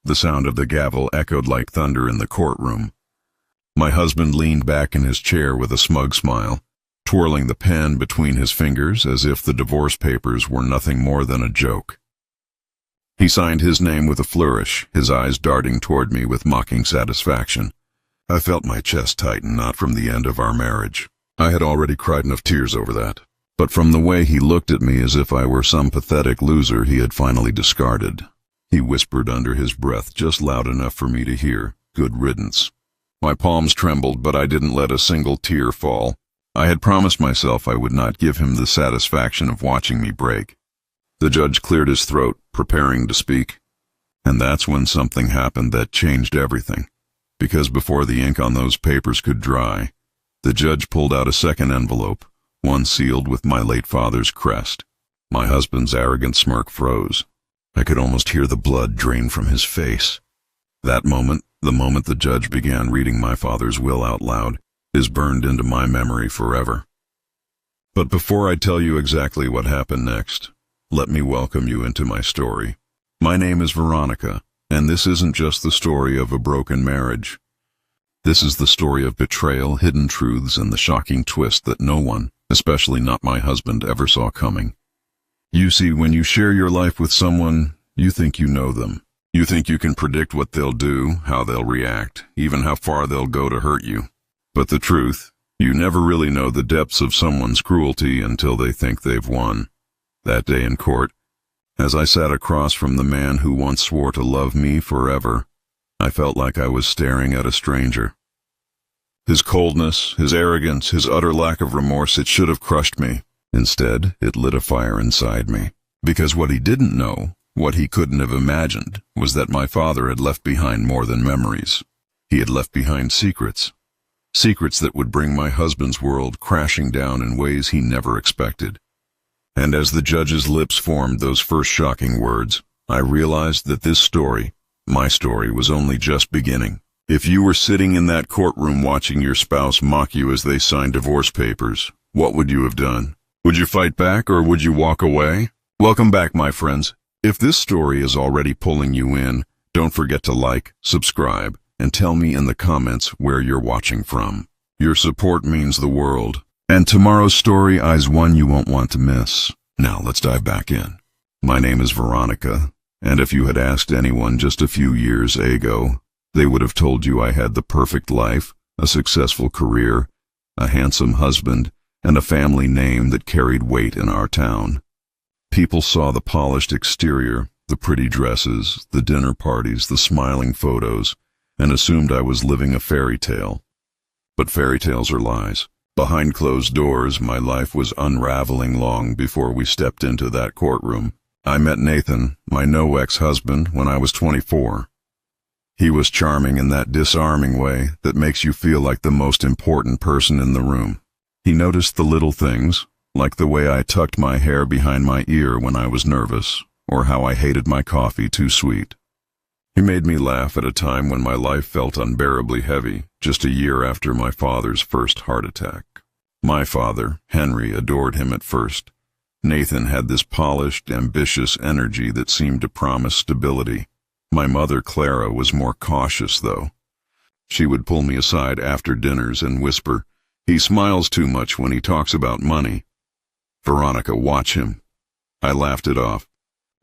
The sound of the gavel echoed like thunder in the courtroom. My husband leaned back in his chair with a smug smile, twirling the pen between his fingers as if the divorce papers were nothing more than a joke. He signed his name with a flourish, his eyes darting toward me with mocking satisfaction. I felt my chest tighten, not from the end of our marriage. I had already cried enough tears over that, but from the way he looked at me as if I were some pathetic loser he had finally discarded. He whispered under his breath, just loud enough for me to hear, "Good riddance." My palms trembled, but I didn't let a single tear fall. I had promised myself I would not give him the satisfaction of watching me break. The judge cleared his throat, preparing to speak. And that's when something happened that changed everything. Because before the ink on those papers could dry, the judge pulled out a second envelope, one sealed with my late father's crest. My husband's arrogant smirk froze. I could almost hear the blood drain from his face. That moment, the moment the judge began reading my father's will out loud, is burned into my memory forever. But before I tell you exactly what happened next, let me welcome you into my story. My name is Veronica, and this isn't just the story of a broken marriage. This is the story of betrayal, hidden truths, and the shocking twist that no one, especially not my husband, ever saw coming. You see, when you share your life with someone, you think you know them. You think you can predict what they'll do, how they'll react, even how far they'll go to hurt you. But the truth, you never really know the depths of someone's cruelty until they think they've won. That day in court, as I sat across from the man who once swore to love me forever, I felt like I was staring at a stranger. His coldness, his arrogance, his utter lack of remorse, it should have crushed me. Instead, it lit a fire inside me. Because what he didn't know, what he couldn't have imagined, was that my father had left behind more than memories. He had left behind secrets. Secrets that would bring my husband's world crashing down in ways he never expected. And as the judge's lips formed those first shocking words, I realized that this story, my story, was only just beginning. If you were sitting in that courtroom watching your spouse mock you as they signed divorce papers, what would you have done? Would you fight back or would you walk away? Welcome back, my friends. If this story is already pulling you in, don't forget to like, subscribe, and tell me in the comments where you're watching from. Your support means the world. And tomorrow's story is one you won't want to miss. Now let's dive back in. My name is Veronica, and if you had asked anyone just a few years ago, they would have told you I had the perfect life, a successful career, a handsome husband, and a family name that carried weight in our town. People saw the polished exterior, the pretty dresses, the dinner parties, the smiling photos, and assumed I was living a fairy tale. But fairy tales are lies. Behind closed doors, my life was unraveling long before we stepped into that courtroom. I met Nathan, my no-ex-husband, when I was 24. He was charming in that disarming way that makes you feel like the most important person in the room. He noticed the little things, like the way I tucked my hair behind my ear when I was nervous, or how I hated my coffee too sweet. He made me laugh at a time when my life felt unbearably heavy, just a year after my father's first heart attack. My father, Henry, adored him at first. Nathan had this polished, ambitious energy that seemed to promise stability. My mother, Clara, was more cautious, though. She would pull me aside after dinners and whisper, "He smiles too much when he talks about money. Veronica, watch him." I laughed it off.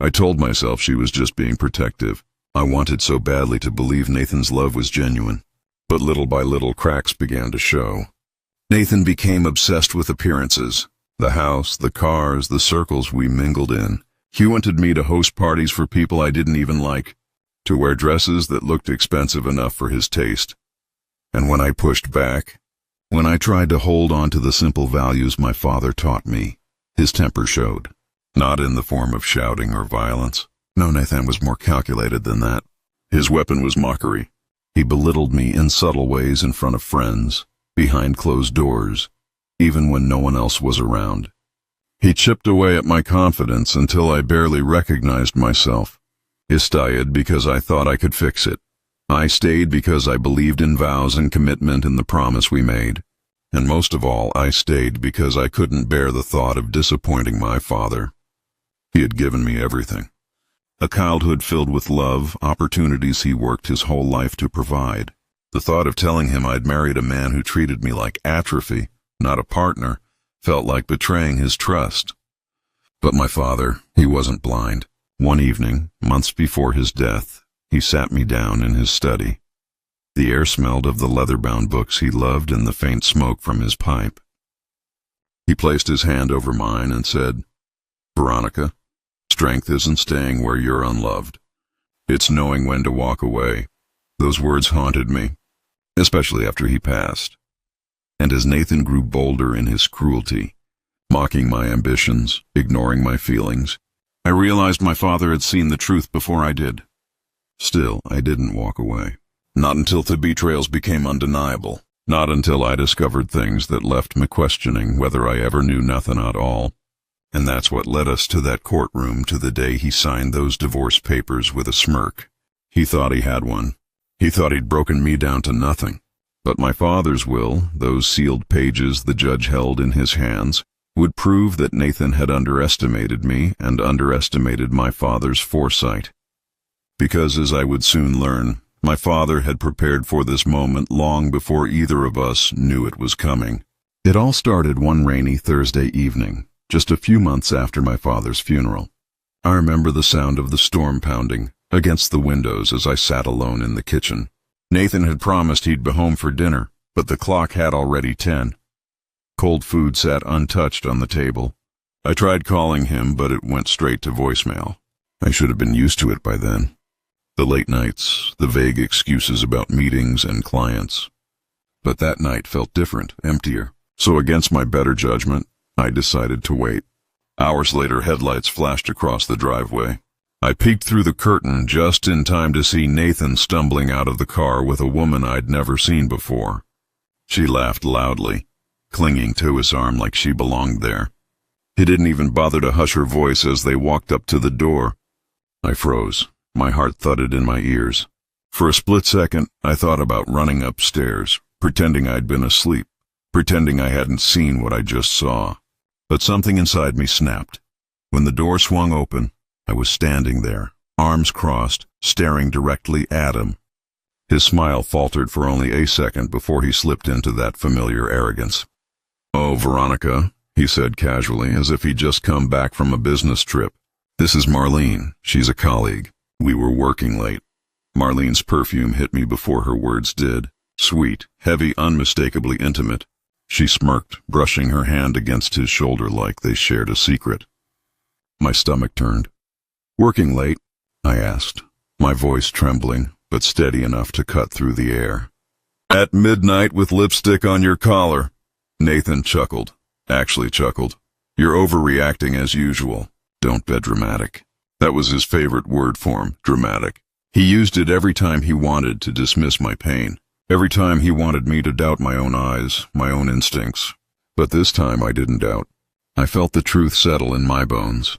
I told myself she was just being protective. I wanted so badly to believe Nathan's love was genuine. But little by little cracks began to show. Nathan became obsessed with appearances. The house, the cars, the circles we mingled in. He wanted me to host parties for people I didn't even like, to wear dresses that looked expensive enough for his taste. And when I pushed back, when I tried to hold on to the simple values my father taught me, his temper showed. Not in the form of shouting or violence. No, Nathan was more calculated than that. His weapon was mockery. He belittled me in subtle ways in front of friends, behind closed doors, even when no one else was around. He chipped away at my confidence until I barely recognized myself. I stayed because I thought I could fix it. I stayed because I believed in vows and commitment and the promise we made. And most of all, I stayed because I couldn't bear the thought of disappointing my father. He had given me everything. A childhood filled with love, opportunities he worked his whole life to provide. The thought of telling him I'd married a man who treated me like atrophy, not a partner, felt like betraying his trust. But my father, he wasn't blind. One evening, months before his death, he sat me down in his study. The air smelled of the leather-bound books he loved and the faint smoke from his pipe. He placed his hand over mine and said, "Veronica, strength isn't staying where you're unloved. It's knowing when to walk away." Those words haunted me, especially after he passed. And as Nathan grew bolder in his cruelty, mocking my ambitions, ignoring my feelings, I realized my father had seen the truth before I did. Still, I didn't walk away. Not until the betrayals became undeniable. Not until I discovered things that left me questioning whether I ever knew nothing at all. And that's what led us to that courtroom, to the day he signed those divorce papers with a smirk. He thought he had one. He thought he'd broken me down to nothing. But my father's will, those sealed pages the judge held in his hands, would prove that Nathan had underestimated me and underestimated my father's foresight. Because, as I would soon learn, my father had prepared for this moment long before either of us knew it was coming. It all started one rainy Thursday evening, just a few months after my father's funeral. I remember the sound of the storm pounding against the windows as I sat alone in the kitchen. Nathan had promised he'd be home for dinner, but the clock had already 10. Cold food sat untouched on the table. I tried calling him, but it went straight to voicemail. I should have been used to it by then. The late nights, the vague excuses about meetings and clients. But that night felt different, emptier. So against my better judgment, I decided to wait. Hours later, headlights flashed across the driveway. I peeked through the curtain just in time to see Nathan stumbling out of the car with a woman I'd never seen before. She laughed loudly, clinging to his arm like she belonged there. He didn't even bother to hush her voice as they walked up to the door. I froze. My heart thudded in my ears. For a split second, I thought about running upstairs, pretending I'd been asleep, pretending I hadn't seen what I just saw. But something inside me snapped. When the door swung open, I was standing there, arms crossed, staring directly at him. His smile faltered for only a second before he slipped into that familiar arrogance. "Oh, Veronica," he said casually, as if he'd just come back from a business trip. "This is Marlene. She's a colleague. We were working late." Marlene's perfume hit me before her words did. Sweet, heavy, unmistakably intimate. She smirked, brushing her hand against his shoulder like they shared a secret. My stomach turned. "Working late?" I asked, my voice trembling, but steady enough to cut through the air. "At midnight with lipstick on your collar." Nathan chuckled. Actually chuckled. "You're overreacting as usual. Don't be dramatic." That was his favorite word form, dramatic. He used it every time he wanted to dismiss my pain, every time he wanted me to doubt my own eyes, my own instincts. But this time I didn't doubt. I felt the truth settle in my bones.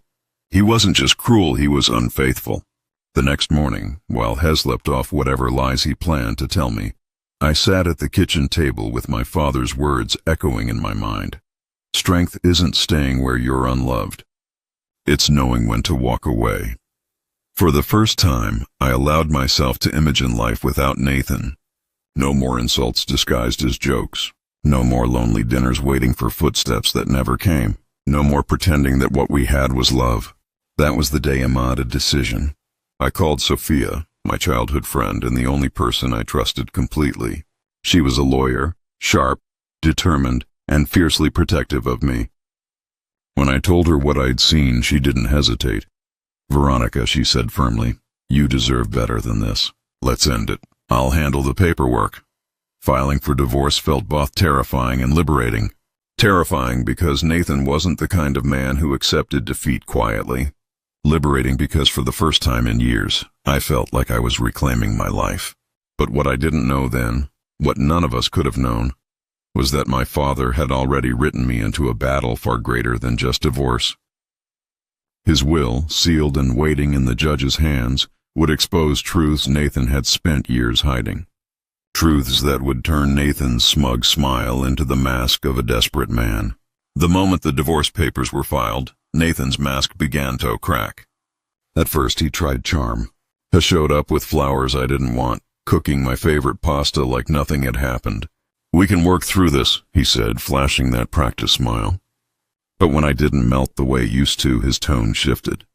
He wasn't just cruel, he was unfaithful. The next morning, while Hez slept off whatever lies he planned to tell me, I sat at the kitchen table with my father's words echoing in my mind. Strength isn't staying where you're unloved. It's knowing when to walk away. For the first time, I allowed myself to imagine life without Nathan. No more insults disguised as jokes. No more lonely dinners waiting for footsteps that never came. No more pretending that what we had was love. That was the day I made a decision. I called Sophia, my childhood friend and the only person I trusted completely. She was a lawyer, sharp, determined, and fiercely protective of me. When I told her what I'd seen, she didn't hesitate. "Veronica," she said firmly, "you deserve better than this. Let's end it. I'll handle the paperwork." Filing for divorce felt both terrifying and liberating. Terrifying because Nathan wasn't the kind of man who accepted defeat quietly. Liberating because for the first time in years, I felt like I was reclaiming my life. But what I didn't know then, what none of us could have known, was that my father had already written me into a battle far greater than just divorce. His will, sealed and waiting in the judge's hands, would expose truths Nathan had spent years hiding. Truths that would turn Nathan's smug smile into the mask of a desperate man. The moment the divorce papers were filed, Nathan's mask began to crack. At first he tried charm. I showed up with flowers I didn't want, cooking my favorite pasta like nothing had happened. "We can work through this," he said, flashing that practice smile. But when I didn't melt the way used to, his tone shifted.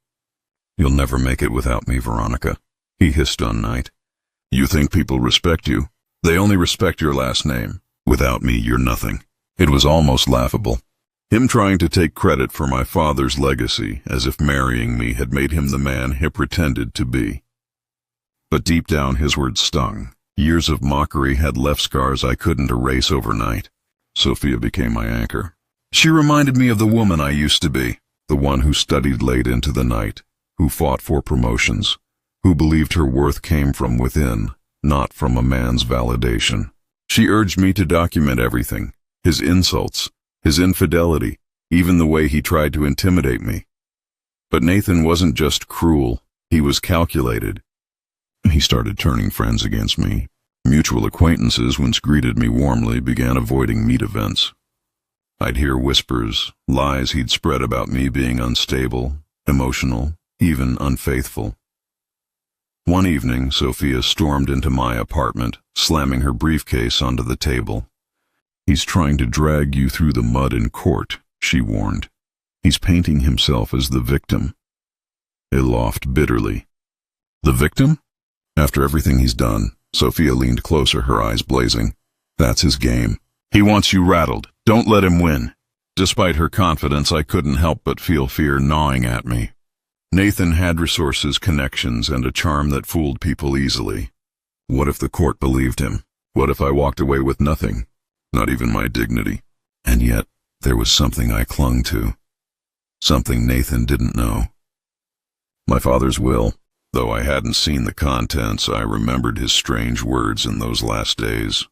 "You'll never make it without me, Veronica," he hissed on night. "You think people respect you? They only respect your last name. Without me, you're nothing." It was almost laughable. Him trying to take credit for my father's legacy, as if marrying me had made him the man he pretended to be. But deep down his words stung. Years of mockery had left scars I couldn't erase overnight. Sophia became my anchor. She reminded me of the woman I used to be, the one who studied late into the night, who fought for promotions, who believed her worth came from within, not from a man's validation. She urged me to document everything, his insults, his infidelity, even the way he tried to intimidate me. But Nathan wasn't just cruel, he was calculated. He started turning friends against me. Mutual acquaintances, once greeted me warmly, began avoiding meet events. I'd hear whispers, lies he'd spread about me being unstable, emotional, even unfaithful. One evening, Sophia stormed into my apartment, slamming her briefcase onto the table. "He's trying to drag you through the mud in court," she warned. "He's painting himself as the victim." I laughed bitterly. "The victim?" After everything he's done, Sophia leaned closer, her eyes blazing. "That's his game. He wants you rattled. Don't let him win." Despite her confidence, I couldn't help but feel fear gnawing at me. Nathan had resources, connections, and a charm that fooled people easily. What if the court believed him? What if I walked away with nothing? Not even my dignity. And yet, there was something I clung to. Something Nathan didn't know. My father's will. Though I hadn't seen the contents, I remembered his strange words in those last days.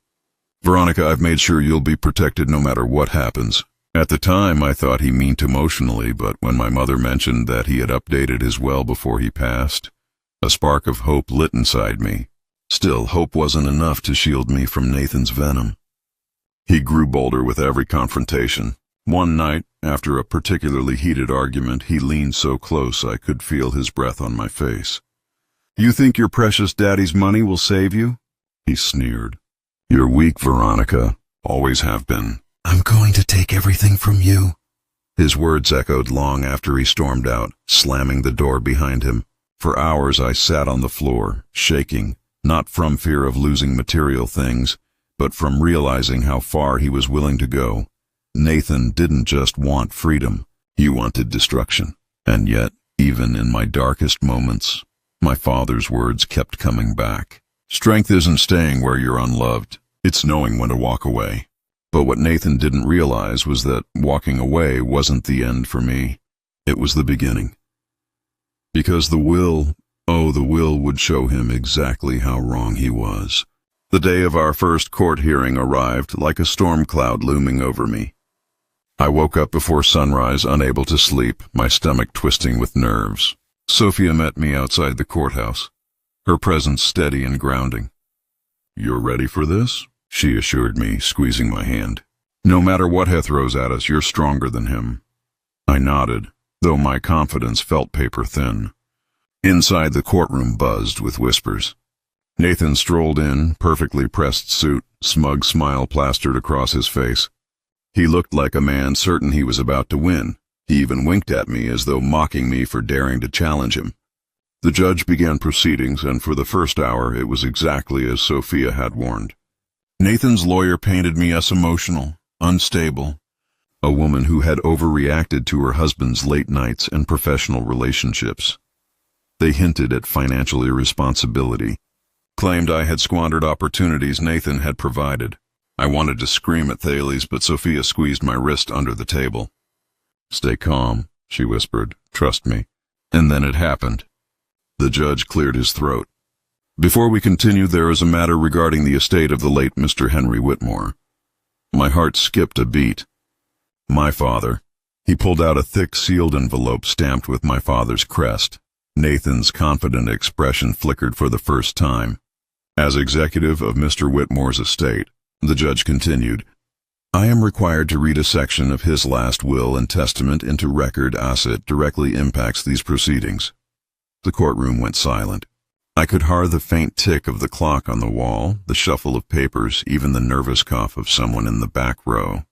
"Veronica, I've made sure you'll be protected no matter what happens." At the time, I thought he meant emotionally, but when my mother mentioned that he had updated his will before he passed, a spark of hope lit inside me. Still, hope wasn't enough to shield me from Nathan's venom. He grew bolder with every confrontation. One night, after a particularly heated argument, he leaned so close I could feel his breath on my face. "You think your precious daddy's money will save you?" he sneered. "You're weak, Veronica. Always have been." "I'm going to take everything from you." His words echoed long after he stormed out, slamming the door behind him. For hours I sat on the floor, shaking, not from fear of losing material things, but from realizing how far he was willing to go. Nathan didn't just want freedom, he wanted destruction. And yet, even in my darkest moments, my father's words kept coming back. "Strength isn't staying where you're unloved. It's knowing when to walk away." But what Nathan didn't realize was that walking away wasn't the end for me. It was the beginning. Because the will would show him exactly how wrong he was. The day of our first court hearing arrived like a storm cloud looming over me. I woke up before sunrise, unable to sleep, my stomach twisting with nerves. Sophia met me outside the courthouse, her presence steady and grounding. "You're ready for this?" she assured me, squeezing my hand. "No matter what he throws at us, you're stronger than him." I nodded, though my confidence felt paper thin. Inside, the courtroom buzzed with whispers. Nathan strolled in, perfectly pressed suit, smug smile plastered across his face. He looked like a man certain he was about to win. He even winked at me as though mocking me for daring to challenge him. The judge began proceedings, and for the first hour it was exactly as Sophia had warned. Nathan's lawyer painted me as emotional, unstable, a woman who had overreacted to her husband's late nights and professional relationships. They hinted at financial irresponsibility, claimed I had squandered opportunities Nathan had provided. I wanted to scream at Thales, but Sophia squeezed my wrist under the table. "Stay calm," she whispered. "Trust me." And then it happened. The judge cleared his throat. "Before we continue, there is a matter regarding the estate of the late Mr. Henry Whitmore." My heart skipped a beat. My father. He pulled out a thick sealed envelope stamped with my father's crest. Nathan's confident expression flickered for the first time. As executive of Mr. Whitmore's estate, the judge continued, "I am required to read a section of his last will and testament into record as it directly impacts these proceedings. The courtroom went silent. I could hear the faint tick of the clock on the wall, the shuffle of papers, even the nervous cough of someone in the back row.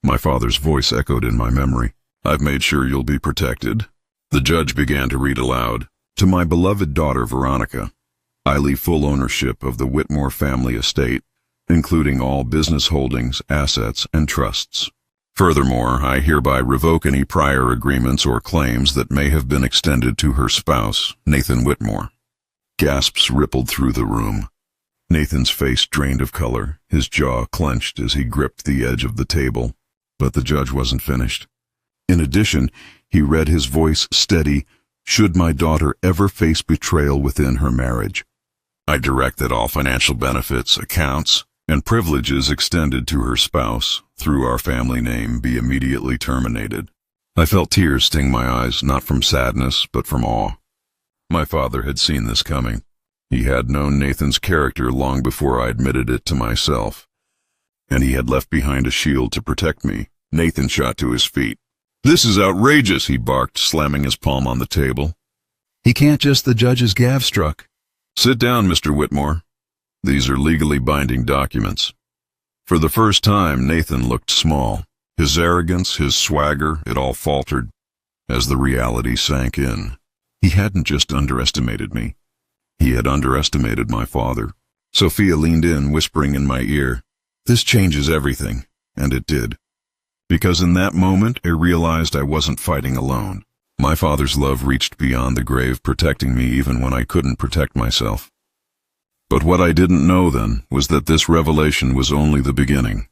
My father's voice echoed in my memory. "I've made sure you'll be protected." The judge began to read aloud. "To my beloved daughter, Veronica, I leave full ownership of the Whitmore family estate, including all business holdings, assets, and trusts. Furthermore, I hereby revoke any prior agreements or claims that may have been extended to her spouse, Nathan Whitmore." Gasps rippled through the room. Nathan's face drained of color, his jaw clenched as he gripped the edge of the table. But the judge wasn't finished. In addition, he read, his voice steady, "Should my daughter ever face betrayal within her marriage, I direct that all financial benefits, accounts, and privileges extended to her spouse through our family name be immediately terminated." I felt tears sting my eyes, not from sadness, but from awe. My father had seen this coming. He had known Nathan's character long before I admitted it to myself, and he had left behind a shield to protect me. Nathan shot to his feet. "This is outrageous," he barked, slamming his palm on the table. "He can't just the judge's gav struck." "Sit down, Mr. Whitmore. These are legally binding documents." For the first time, Nathan looked small. His arrogance, his swagger, it all faltered as the reality sank in. He hadn't just underestimated me. He had underestimated my father. Sophia leaned in, whispering in my ear, "This changes everything," and it did. Because in that moment, I realized I wasn't fighting alone. My father's love reached beyond the grave, protecting me even when I couldn't protect myself. But what I didn't know then was that this revelation was only the beginning.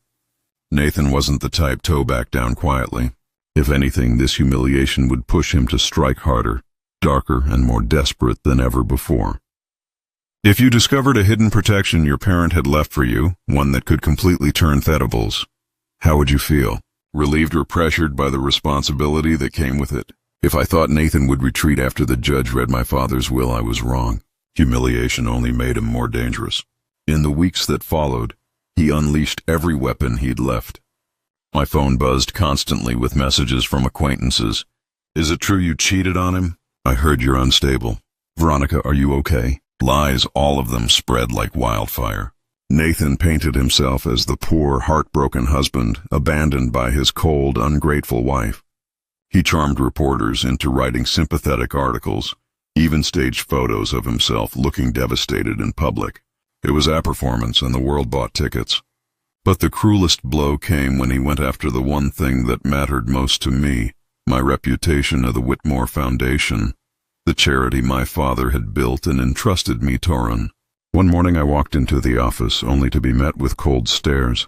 Nathan wasn't the type to back down quietly. If anything, this humiliation would push him to strike harder, darker, and more desperate than ever before. If you discovered a hidden protection your parent had left for you, one that could completely turn tables, how would you feel? Relieved or pressured by the responsibility that came with it? If I thought Nathan would retreat after the judge read my father's will, I was wrong. Humiliation only made him more dangerous. In the weeks that followed, he unleashed every weapon he'd left. My phone buzzed constantly with messages from acquaintances. "Is it true you cheated on him? I heard you're unstable. Veronica, are you okay?" Lies, all of them, spread like wildfire. Nathan painted himself as the poor, heartbroken husband, abandoned by his cold, ungrateful wife. He charmed reporters into writing sympathetic articles, even staged photos of himself looking devastated in public. It was a performance, and the world bought tickets. But the cruelest blow came when he went after the one thing that mattered most to me, my reputation of the Whitmore Foundation, the charity my father had built and entrusted me to run. One morning I walked into the office, only to be met with cold stares.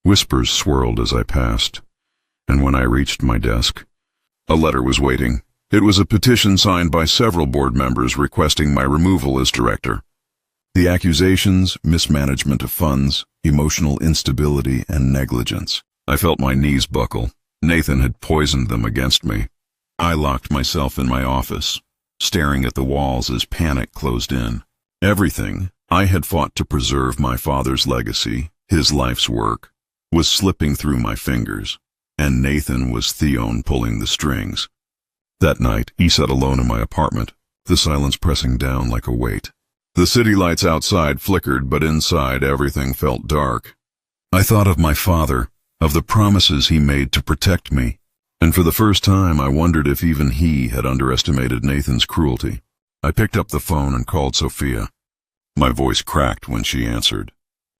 Whispers swirled as I passed, and when I reached my desk, a letter was waiting. It was a petition signed by several board members requesting my removal as director. The accusations: mismanagement of funds, emotional instability, and negligence. I felt my knees buckle. Nathan had poisoned them against me. I locked myself in my office, staring at the walls as panic closed in. Everything I had fought to preserve, my father's legacy, his life's work, was slipping through my fingers, and Nathan was Theon pulling the strings. That night, he sat alone in my apartment, the silence pressing down like a weight. The city lights outside flickered, but inside everything felt dark. I thought of my father, of the promises he made to protect me, and for the first time I wondered if even he had underestimated Nathan's cruelty. I picked up the phone and called Sophia. My voice cracked when she answered.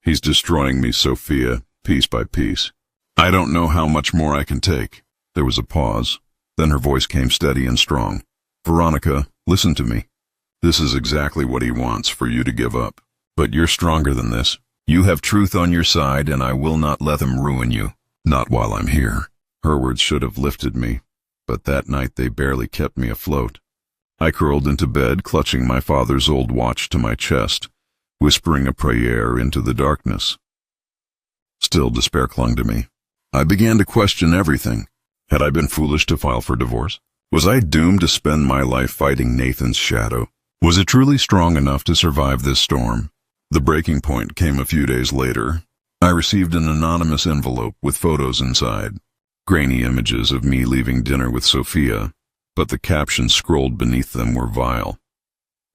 "He's destroying me, Sophia, piece by piece. I don't know how much more I can take." There was a pause. Then her voice came steady and strong. "Veronica, listen to me. This is exactly what he wants, for you to give up. But you're stronger than this. You have truth on your side, and I will not let him ruin you. Not while I'm here." Her words should have lifted me, but that night they barely kept me afloat. I curled into bed, clutching my father's old watch to my chest, whispering a prayer into the darkness. Still, despair clung to me. I began to question everything. Had I been foolish to file for divorce? Was I doomed to spend my life fighting Nathan's shadow? Was it truly strong enough to survive this storm? The breaking point came a few days later. I received an anonymous envelope with photos inside. Grainy images of me leaving dinner with Sophia, but the captions scrolled beneath them were vile.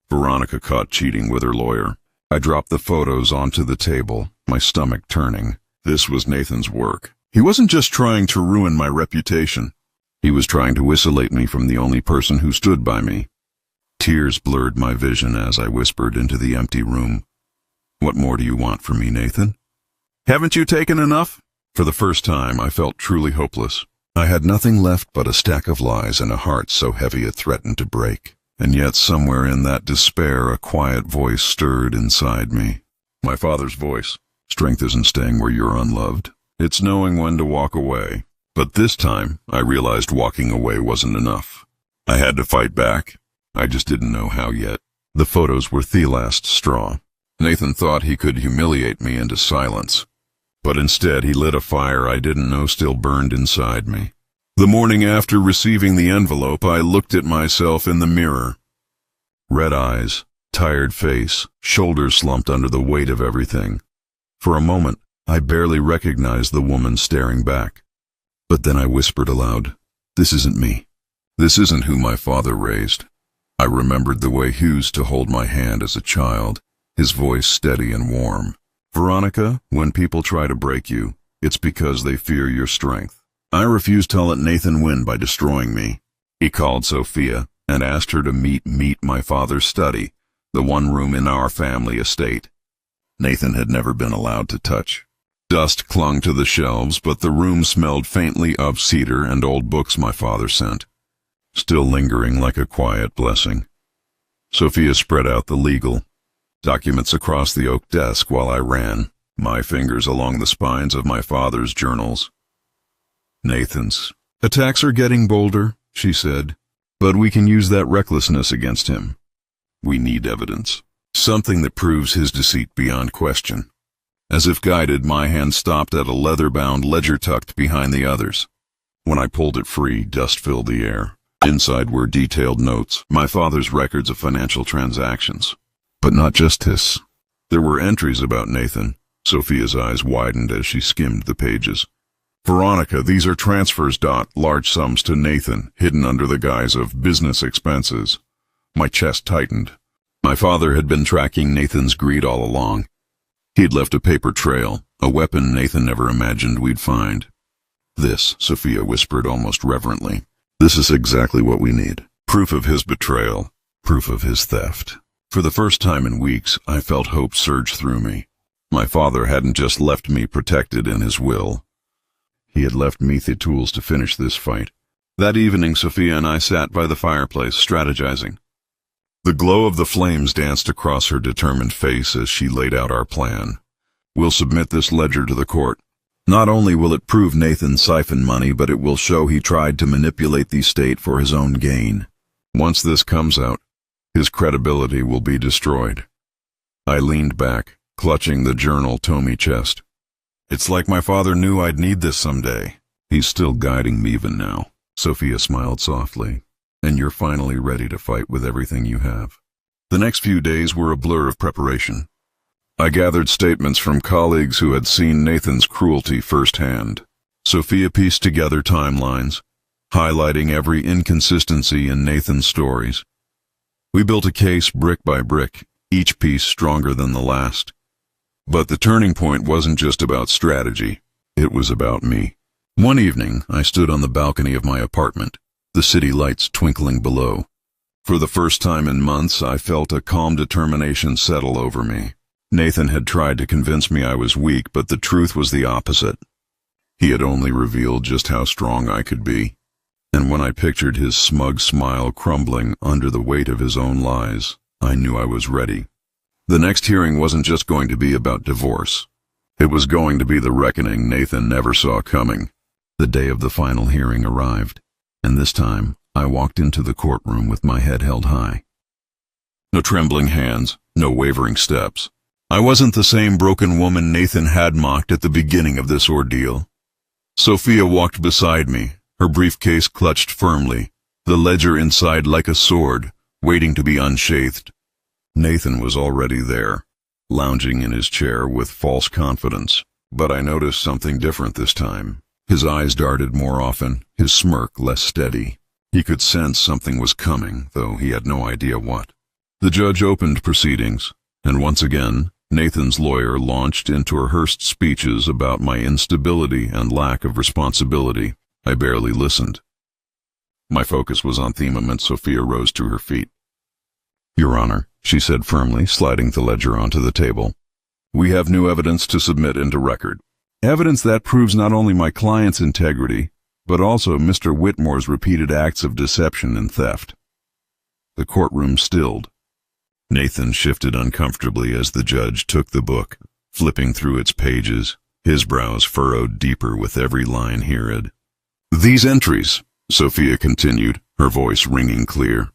Veronica caught cheating with her lawyer. I dropped the photos onto the table, my stomach turning. This was Nathan's work. He wasn't just trying to ruin my reputation. He was trying to isolate me from the only person who stood by me. Tears blurred my vision as I whispered into the empty room. "What more do you want from me, Nathan? Haven't you taken enough?" For the first time, I felt truly hopeless. I had nothing left but a stack of lies and a heart so heavy it threatened to break. And yet somewhere in that despair, a quiet voice stirred inside me. My father's voice. Strength isn't staying where you're unloved. It's knowing when to walk away. But this time, I realized walking away wasn't enough. I had to fight back. I just didn't know how yet. The photos were the last straw. Nathan thought he could humiliate me into silence. But instead, he lit a fire I didn't know still burned inside me. The morning after receiving the envelope, I looked at myself in the mirror. Red eyes, tired face, shoulders slumped under the weight of everything. For a moment, I barely recognized the woman staring back. But then I whispered aloud, "This isn't me. This isn't who my father raised." I remembered the way he used to hold my hand as a child, his voice steady and warm. "Veronica, when people try to break you, it's because they fear your strength." I refused to let Nathan win by destroying me. He called Sophia and asked her to meet my father's study, the one room in our family estate. Nathan had never been allowed to touch. Dust clung to the shelves, but the room smelled faintly of cedar and old books my father sent, still lingering like a quiet blessing. Sophia spread out the legal documents across the oak desk while I ran, my fingers along the spines of my father's journals. "Nathan's attacks are getting bolder," she said, "but we can use that recklessness against him. We need evidence, something that proves his deceit beyond question." As if guided, my hand stopped at a leather-bound ledger tucked behind the others. When I pulled it free, dust filled the air. Inside were detailed notes, my father's records of financial transactions. But not just his. There were entries about Nathan. Sophia's eyes widened as she skimmed the pages. "Veronica, these are transfers. Large sums to Nathan, hidden under the guise of business expenses." My chest tightened. My father had been tracking Nathan's greed all along. He'd left a paper trail, a weapon Nathan never imagined we'd find. "This," Sophia whispered almost reverently. "This is exactly what we need. Proof of his betrayal. Proof of his theft." For the first time in weeks, I felt hope surge through me. My father hadn't just left me protected in his will. He had left me the tools to finish this fight. That evening, Sophia and I sat by the fireplace, strategizing. The glow of the flames danced across her determined face as she laid out our plan. "We'll submit this ledger to the court. Not only will it prove Nathan siphoned money, but it will show he tried to manipulate the estate for his own gain. Once this comes out, his credibility will be destroyed." I leaned back, clutching the journal-tomey chest. "It's like my father knew I'd need this someday. He's still guiding me even now." Sophia smiled softly. "And you're finally ready to fight with everything you have." The next few days were a blur of preparation. I gathered statements from colleagues who had seen Nathan's cruelty firsthand. Sophia pieced together timelines, highlighting every inconsistency in Nathan's stories. We built a case brick by brick, each piece stronger than the last. But the turning point wasn't just about strategy, it was about me. One evening, I stood on the balcony of my apartment, the city lights twinkling below. For the first time in months, I felt a calm determination settle over me. Nathan had tried to convince me I was weak, but the truth was the opposite. He had only revealed just how strong I could be. And when I pictured his smug smile crumbling under the weight of his own lies, I knew I was ready. The next hearing wasn't just going to be about divorce. It was going to be the reckoning Nathan never saw coming. The day of the final hearing arrived, and this time I walked into the courtroom with my head held high. No trembling hands, no wavering steps. I wasn't the same broken woman Nathan had mocked at the beginning of this ordeal. Sophia walked beside me, her briefcase clutched firmly, the ledger inside like a sword, waiting to be unsheathed. Nathan was already there, lounging in his chair with false confidence, but I noticed something different this time. His eyes darted more often, his smirk less steady. He could sense something was coming, though he had no idea what. The judge opened proceedings, and once again, Nathan's lawyer launched into rehearsed speeches about my instability and lack of responsibility. I barely listened. My focus was on the moment Sophia rose to her feet. "Your Honor," she said firmly, sliding the ledger onto the table, "we have new evidence to submit into record. Evidence that proves not only my client's integrity, but also Mr. Whitmore's repeated acts of deception and theft." The courtroom stilled. Nathan shifted uncomfortably as the judge took the book, flipping through its pages, his brows furrowed deeper with every line he read. "These entries," Sophia continued, her voice ringing clear,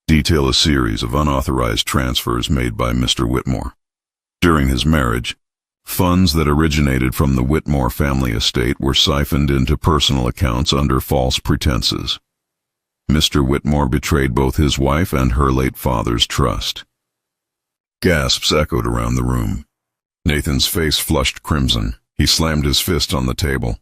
"detail a series of unauthorized transfers made by Mr. Whitmore. During his marriage, funds that originated from the Whitmore family estate were siphoned into personal accounts under false pretenses. Mr. Whitmore betrayed both his wife and her late father's trust." Gasps echoed around the room. Nathan's face flushed crimson. He slammed his fist on the table.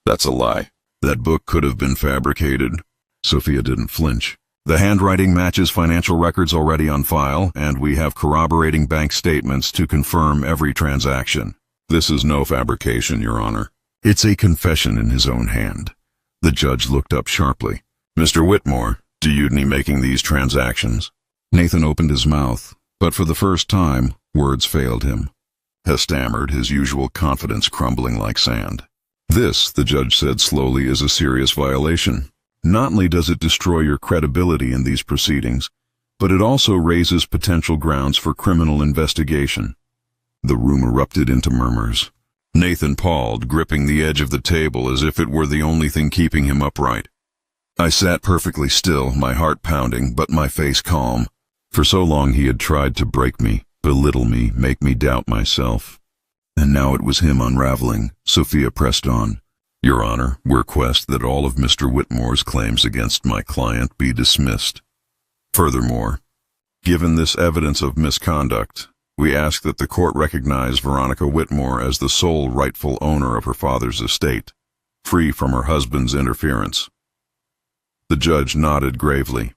"That's a lie. That book could have been fabricated." Sophia didn't flinch. "The handwriting matches financial records already on file, and we have corroborating bank statements to confirm every transaction. This is no fabrication, Your Honor. It's a confession in his own hand." The judge looked up sharply. "Mr. Whitmore, do you need making these transactions?" Nathan opened his mouth, but for the first time, words failed him. He stammered, his usual confidence crumbling like sand. "This," the judge said slowly, "is a serious violation. Not only does it destroy your credibility in these proceedings, but it also raises potential grounds for criminal investigation." The room erupted into murmurs. Nathan paused, gripping the edge of the table as if it were the only thing keeping him upright. I sat perfectly still, my heart pounding, but my face calm. For so long he had tried to break me, belittle me, make me doubt myself. And now it was him unraveling. Sophia pressed on. "Your Honor, we request that all of Mr. Whitmore's claims against my client be dismissed. Furthermore, given this evidence of misconduct, we ask that the court recognize Veronica Whitmore as the sole rightful owner of her father's estate, free from her husband's interference." The judge nodded gravely.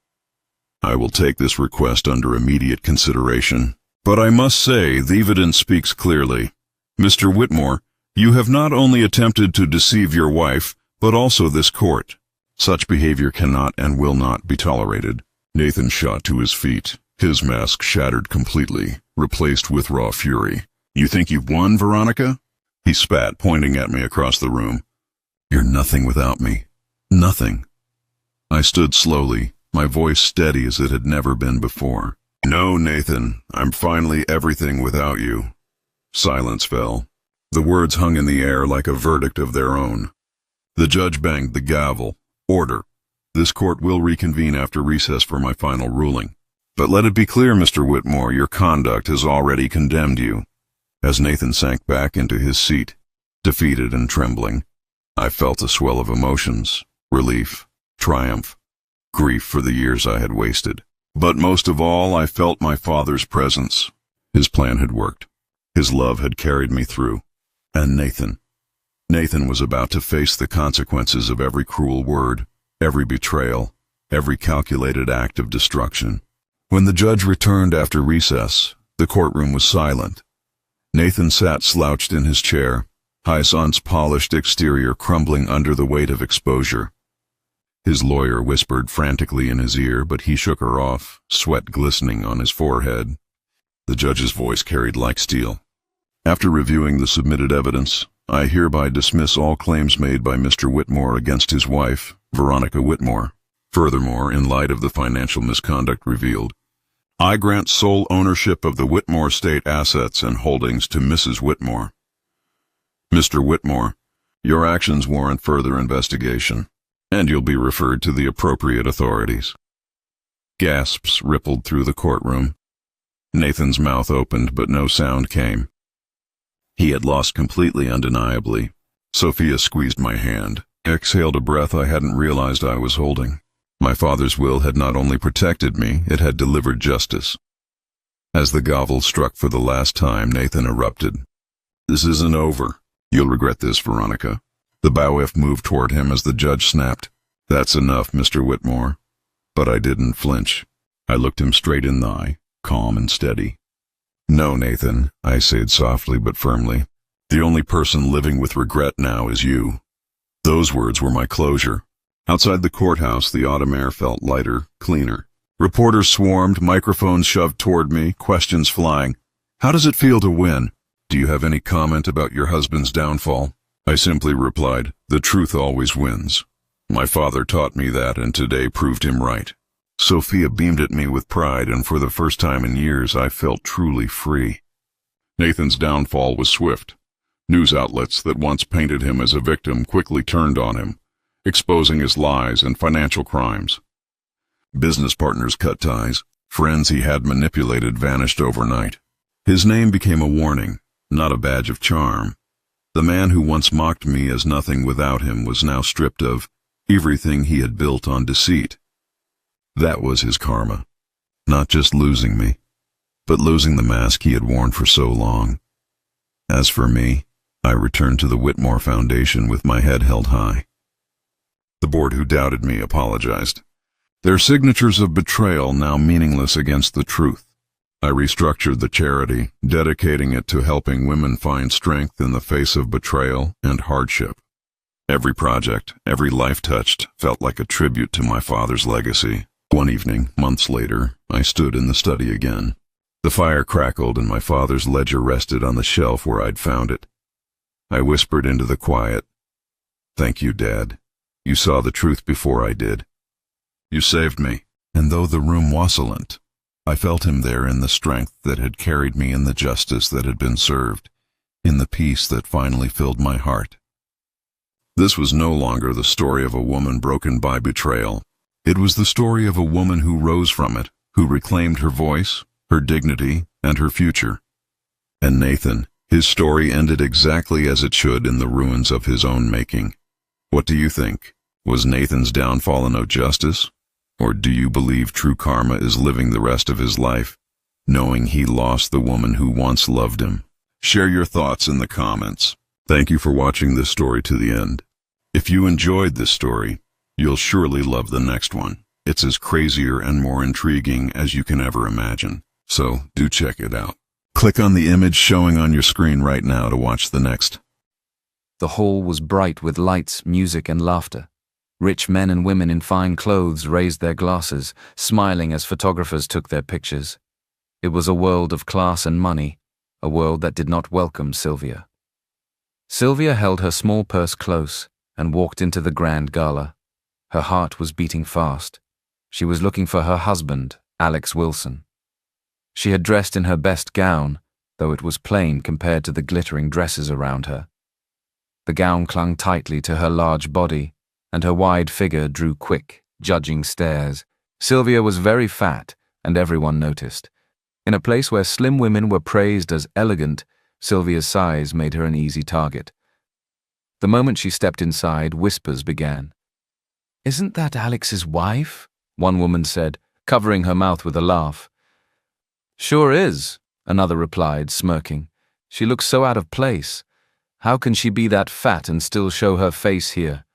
"I will take this request under immediate consideration, but I must say the evidence speaks clearly. Mr. Whitmore, you have not only attempted to deceive your wife, but also this court. Such behavior cannot and will not be tolerated." Nathan shot to his feet, his mask shattered completely, replaced with raw fury. "You think you've won, Veronica?" He spat, pointing at me across the room. "You're nothing without me. Nothing." I stood slowly, my voice steady as it had never been before. "No, Nathan, I'm finally everything without you." Silence fell. The words hung in the air like a verdict of their own. The judge banged the gavel. "Order. This court will reconvene after recess for my final ruling. But let it be clear, Mr. Whitmore, your conduct has already condemned you." As Nathan sank back into his seat, defeated and trembling, I felt a swell of emotions, relief, triumph, grief for the years I had wasted. But most of all, I felt my father's presence. His plan had worked. His love had carried me through. And Nathan was about to face the consequences of every cruel word, every betrayal, every calculated act of destruction. When the judge returned after recess, the courtroom was silent. Nathan sat slouched in his chair, Hyson's polished exterior crumbling under the weight of exposure. His lawyer whispered frantically in his ear, but he shook her off, sweat glistening on his forehead. The judge's voice carried like steel. "After reviewing the submitted evidence, I hereby dismiss all claims made by Mr. Whitmore against his wife, Veronica Whitmore. Furthermore, in light of the financial misconduct revealed, I grant sole ownership of the Whitmore estate assets and holdings to Mrs. Whitmore. Mr. Whitmore, your actions warrant further investigation, and you'll be referred to the appropriate authorities." Gasps rippled through the courtroom. Nathan's mouth opened, but no sound came. He had lost completely, undeniably. Sophia squeezed my hand, exhaled a breath I hadn't realized I was holding. My father's will had not only protected me, it had delivered justice. As the gavel struck for the last time, Nathan erupted. "This isn't over. You'll regret this, Veronica." The bailiff moved toward him as the judge snapped, That's enough, Mr. Whitmore. But I didn't flinch. I looked him straight in the eye, calm and steady. No, Nathan, I said softly but firmly. The only person living with regret now is you. Those words were my closure. Outside the courthouse, the autumn air felt lighter, cleaner. Reporters swarmed, microphones shoved toward me, questions flying. How does it feel to win? Do you have any comment about your husband's downfall? I simply replied, the truth always wins. My father taught me that, and today proved him right. Sophia beamed at me with pride, and for the first time in years I felt truly free. Nathan's downfall was swift. News outlets that once painted him as a victim quickly turned on him, exposing his lies and financial crimes. Business partners cut ties. Friends he had manipulated vanished overnight. His name became a warning, not a badge of charm. The man who once mocked me as nothing without him was now stripped of everything he had built on deceit. That was his karma. Not just losing me, but losing the mask he had worn for so long. As for me, I returned to the Whitmore Foundation with my head held high. The board who doubted me apologized. Their signatures of betrayal now meaningless against the truth. I restructured the charity, dedicating it to helping women find strength in the face of betrayal and hardship. Every project, every life touched, felt like a tribute to my father's legacy. One evening, months later, I stood in the study again. The fire crackled and my father's ledger rested on the shelf where I'd found it. I whispered into the quiet, "Thank you, Dad. You saw the truth before I did. You saved me." And though the room was silent, I felt him there in the strength that had carried me, in the justice that had been served, in the peace that finally filled my heart. This was no longer the story of a woman broken by betrayal. It was the story of a woman who rose from it, who reclaimed her voice, her dignity, and her future. And Nathan, his story ended exactly as it should, in the ruins of his own making. What do you think? Was Nathan's downfall a no justice? Or do you believe true karma is living the rest of his life, knowing he lost the woman who once loved him? Share your thoughts in the comments. Thank you for watching this story to the end. If you enjoyed this story, you'll surely love the next one. It's as crazier and more intriguing as you can ever imagine. So do check it out. Click on the image showing on your screen right now to watch the next. The hall was bright with lights, music, and laughter. Rich men and women in fine clothes raised their glasses, smiling as photographers took their pictures. It was a world of class and money, a world that did not welcome Sylvia. Sylvia held her small purse close and walked into the grand gala. Her heart was beating fast. She was looking for her husband, Alex Wilson. She had dressed in her best gown, though it was plain compared to the glittering dresses around her. The gown clung tightly to her large body, and her wide figure drew quick, judging stares. Sylvia was very fat, and everyone noticed. In a place where slim women were praised as elegant, Sylvia's size made her an easy target. The moment she stepped inside, whispers began. "Isn't that Alex's wife?" one woman said, covering her mouth with a laugh. "Sure is," another replied, smirking. "She looks so out of place. How can she be that fat and still show her face here?"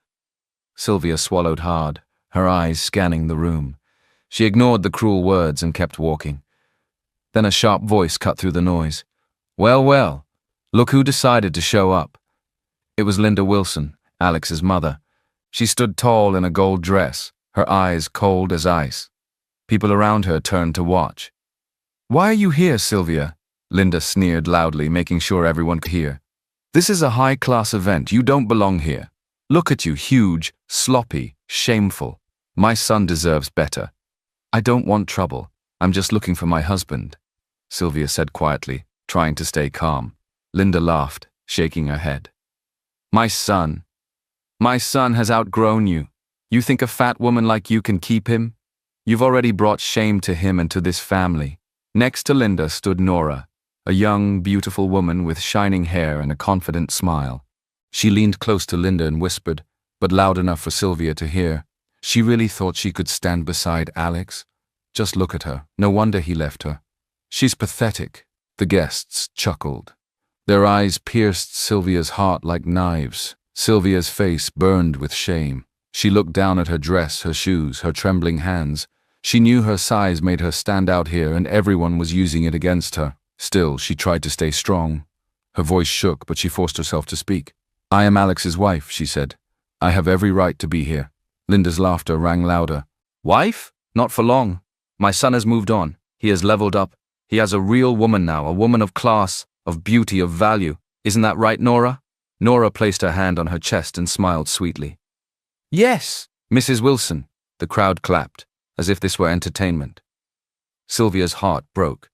Sylvia swallowed hard, her eyes scanning the room. She ignored the cruel words and kept walking. Then a sharp voice cut through the noise. "Well, well, look who decided to show up." It was Linda Wilson, Alex's mother. She stood tall in a gold dress, her eyes cold as ice. People around her turned to watch. "Why are you here, Sylvia?" Linda sneered loudly, making sure everyone could hear. "This is a high-class event. You don't belong here. Look at you, huge, sloppy, shameful. My son deserves better." "I don't want trouble. I'm just looking for my husband," Sylvia said quietly, trying to stay calm. Linda laughed, shaking her head. My son has outgrown you. You think a fat woman like you can keep him? You've already brought shame to him and to this family." Next to Linda stood Nora, a young, beautiful woman with shining hair and a confident smile. She leaned close to Linda and whispered, but loud enough for Sylvia to hear. She really thought she could stand beside Alex? Just look at her. No wonder he left her. She's pathetic. The guests chuckled. Their eyes pierced Sylvia's heart like knives. Sylvia's face burned with shame. She looked down at her dress, her shoes, her trembling hands. She knew her size made her stand out here, and everyone was using it against her. Still, she tried to stay strong. Her voice shook, but she forced herself to speak. "I am Alex's wife," she said. "I have every right to be here." Linda's laughter rang louder. "Wife? Not for long. My son has moved on. He has leveled up. He has a real woman now, a woman of class, of beauty, of value. Isn't that right, Nora?" Nora placed her hand on her chest and smiled sweetly. "Yes, Mrs. Wilson." The crowd clapped, as if this were entertainment. Sylvia's heart broke.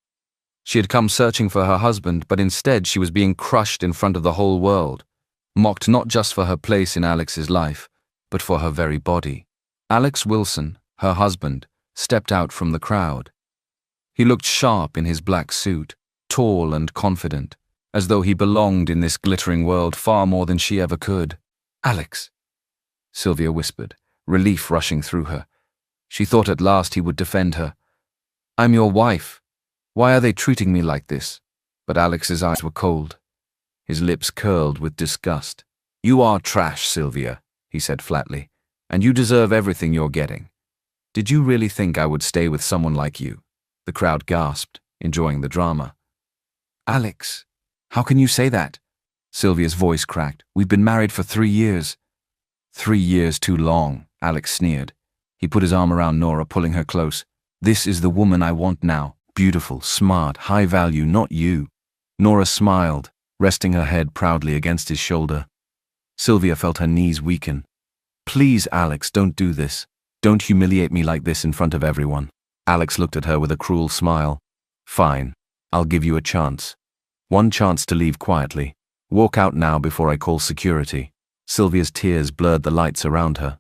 She had come searching for her husband, but instead she was being crushed in front of the whole world, mocked not just for her place in Alex's life, but for her very body. Alex Wilson, her husband, stepped out from the crowd. He looked sharp in his black suit, tall and confident, as though he belonged in this glittering world far more than she ever could. "Alex," Sylvia whispered, relief rushing through her. She thought at last he would defend her. "I'm your wife. Why are they treating me like this?" But Alex's eyes were cold. His lips curled with disgust. "You are trash, Sylvia," he said flatly, "and you deserve everything you're getting. Did you really think I would stay with someone like you?" The crowd gasped, enjoying the drama. "Alex, how can you say that?" Sylvia's voice cracked. "We've been married for 3 years. 3 years too long," Alex sneered. He put his arm around Nora, pulling her close. "This is the woman I want now. Beautiful, smart, high value, not you." Nora smiled, resting her head proudly against his shoulder. Sylvia felt her knees weaken. "Please, Alex, don't do this. Don't humiliate me like this in front of everyone." Alex looked at her with a cruel smile. "Fine, I'll give you a chance. One chance to leave quietly. Walk out now before I call security." Sylvia's tears blurred the lights around her.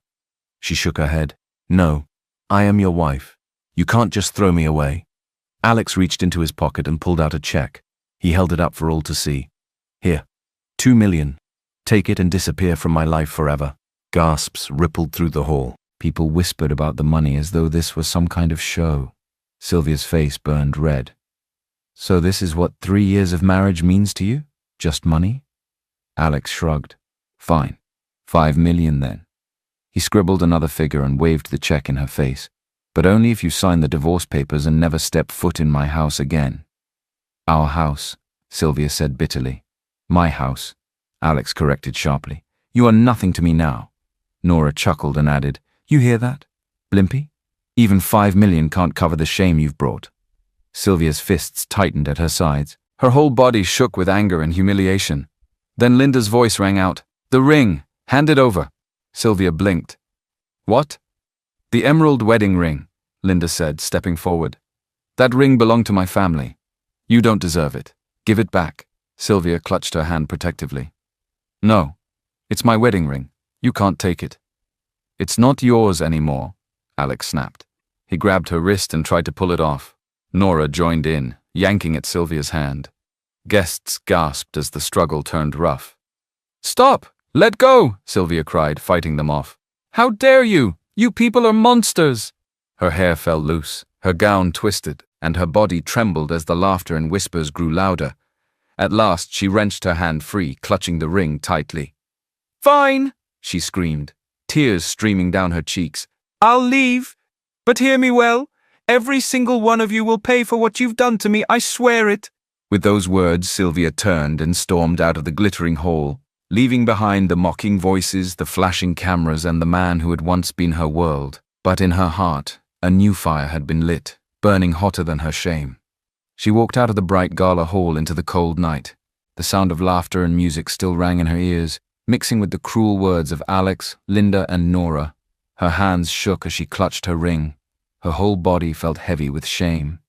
She shook her head. "No, I am your wife. You can't just throw me away." Alex reached into his pocket and pulled out a check. He held it up for all to see. "Here, 2 million. Take it and disappear from my life forever." Gasps rippled through the hall. People whispered about the money as though this was some kind of show. Sylvia's face burned red. "So this is what 3 years of marriage means to you? Just money?" Alex shrugged. "Fine. 5 million then." He scribbled another figure and waved the check in her face. "But only if you sign the divorce papers and never step foot in my house again." "Our house," Sylvia said bitterly. "My house," Alex corrected sharply. "You are nothing to me now." Nora chuckled and added, "You hear that, Blimpy? Even 5 million can't cover the shame you've brought." Sylvia's fists tightened at her sides. Her whole body shook with anger and humiliation. Then Linda's voice rang out. "The ring! Hand it over!" Sylvia blinked. "What?" "The emerald wedding ring," Linda said, stepping forward. "That ring belonged to my family. You don't deserve it. Give it back." Sylvia clutched her hand protectively. "No, it's my wedding ring. You can't take it." "It's not yours anymore," Alex snapped. He grabbed her wrist and tried to pull it off. Nora joined in, yanking at Sylvia's hand. Guests gasped as the struggle turned rough. "Stop! Let go!" Sylvia cried, fighting them off. "How dare you! You people are monsters!" Her hair fell loose, her gown twisted, and her body trembled as the laughter and whispers grew louder. At last she wrenched her hand free, clutching the ring tightly. "Fine!" she screamed, tears streaming down her cheeks. "I'll leave. But hear me well. Every single one of you will pay for what you've done to me, I swear it." With those words, Sylvia turned and stormed out of the glittering hall, leaving behind the mocking voices, the flashing cameras, and the man who had once been her world. But in her heart, a new fire had been lit, burning hotter than her shame. She walked out of the bright gala hall into the cold night. The sound of laughter and music still rang in her ears, mixing with the cruel words of Alex, Linda, and Nora. Her hands shook as she clutched her ring. Her whole body felt heavy with shame.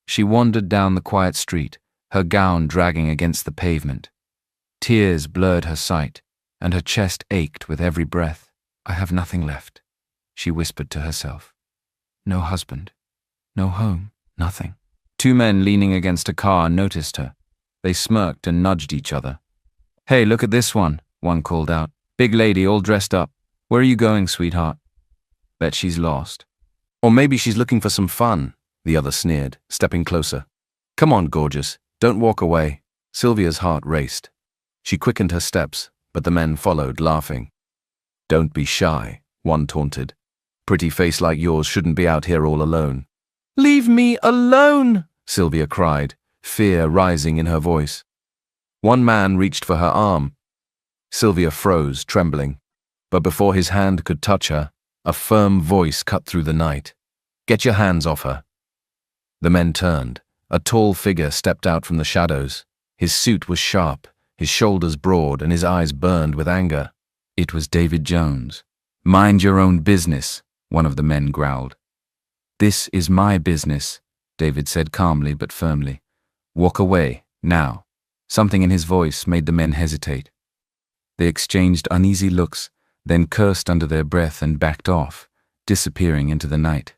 She wandered down the quiet street, her gown dragging against the pavement. Tears blurred her sight, and her chest ached with every breath. "I have nothing left," she whispered to herself. "No husband, no home, nothing." 2 men leaning against a car noticed her. They smirked and nudged each other. "Hey, look at this one," one called out. "Big lady, all dressed up. Where are you going, sweetheart?" "Bet she's lost. Or maybe she's looking for some fun," the other sneered, stepping closer. "Come on, gorgeous. Don't walk away." Sylvia's heart raced. She quickened her steps, but the men followed, laughing. "Don't be shy," one taunted. Pretty face like yours shouldn't be out here all alone. Leave me alone, Sylvia cried, fear rising in her voice. One man reached for her arm. Sylvia froze, trembling. But before his hand could touch her, a firm voice cut through the night. Get your hands off her. The men turned. A tall figure stepped out from the shadows. His suit was sharp, his shoulders broad, and his eyes burned with anger. It was David Jones. Mind your own business, one of the men growled. This is my business, David said calmly but firmly. Walk away, now. Something in his voice made the men hesitate. They exchanged uneasy looks, then cursed under their breath and backed off, disappearing into the night.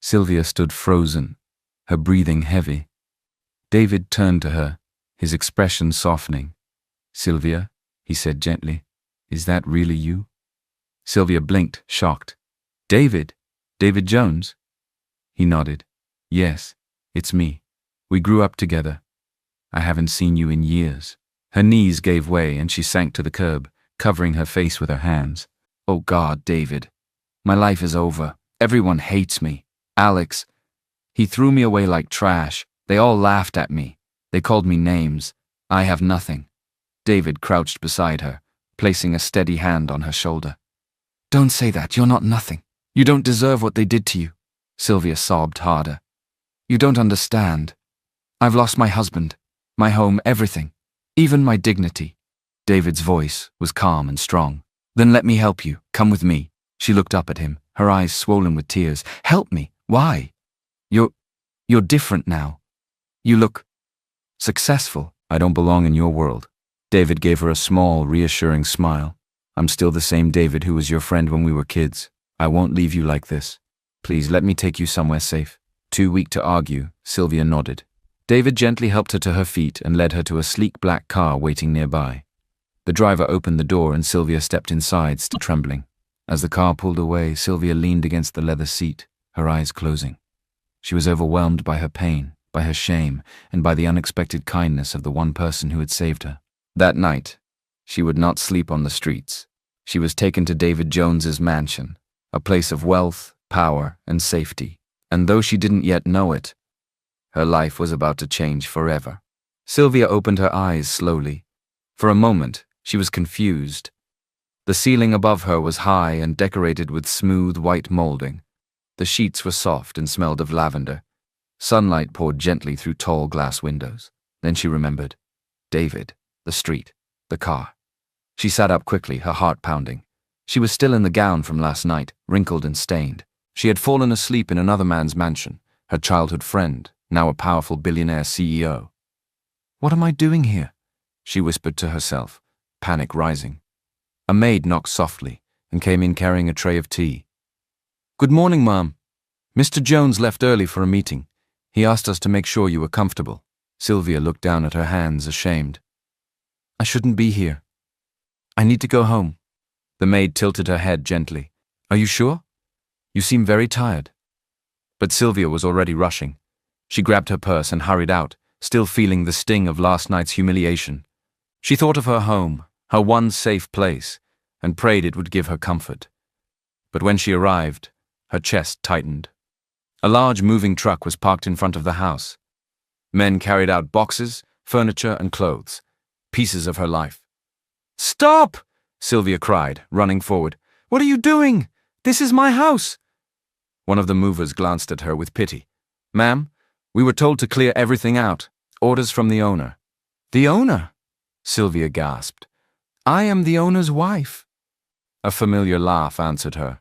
Sylvia stood frozen, her breathing heavy. David turned to her, his expression softening. Sylvia, he said gently, is that really you? Sylvia blinked, shocked. David? David Jones? He nodded. Yes, it's me. We grew up together. I haven't seen you in years. Her knees gave way and she sank to the curb, covering her face with her hands. Oh God, David. My life is over. Everyone hates me. Alex. He threw me away like trash. They all laughed at me. They called me names. I have nothing. David crouched beside her, placing a steady hand on her shoulder. Don't say that. You're not nothing. You don't deserve what they did to you. Sylvia sobbed harder. You don't understand. I've lost my husband, my home, everything, even my dignity. David's voice was calm and strong. Then let me help you. Come with me. She looked up at him, her eyes swollen with tears. Help me. Why? You're different now. You look successful. I don't belong in your world. David gave her a small, reassuring smile. I'm still the same David who was your friend when we were kids. I won't leave you like this. Please let me take you somewhere safe. Too weak to argue, Sylvia nodded. David gently helped her to her feet and led her to a sleek black car waiting nearby. The driver opened the door and Sylvia stepped inside, still trembling. As the car pulled away, Sylvia leaned against the leather seat, her eyes closing. She was overwhelmed by her pain, by her shame, and by the unexpected kindness of the one person who had saved her. That night, she would not sleep on the streets. She was taken to David Jones's mansion, a place of wealth, power, and safety. And though she didn't yet know it, her life was about to change forever. Sylvia opened her eyes slowly. For a moment, she was confused. The ceiling above her was high and decorated with smooth white molding. The sheets were soft and smelled of lavender. Sunlight poured gently through tall glass windows. Then she remembered. David, the street, the car. She sat up quickly, her heart pounding. She was still in the gown from last night, wrinkled and stained. She had fallen asleep in another man's mansion, her childhood friend, now a powerful billionaire CEO. What am I doing here? She whispered to herself, panic rising. A maid knocked softly and came in carrying a tray of tea. Good morning, Mom. Mr. Jones left early for a meeting. He asked us to make sure you were comfortable. Sylvia looked down at her hands, ashamed. I shouldn't be here. I need to go home. The maid tilted her head gently. Are you sure? You seem very tired. But Sylvia was already rushing. She grabbed her purse and hurried out, still feeling the sting of last night's humiliation. She thought of her home, her one safe place, and prayed it would give her comfort. But when she arrived, her chest tightened. A large moving truck was parked in front of the house. Men carried out boxes, furniture, and clothes, pieces of her life. Stop! Sylvia cried, running forward. What are you doing? This is my house. One of the movers glanced at her with pity. Ma'am, we were told to clear everything out. Orders from the owner. The owner? Sylvia gasped. I am the owner's wife. A familiar laugh answered her.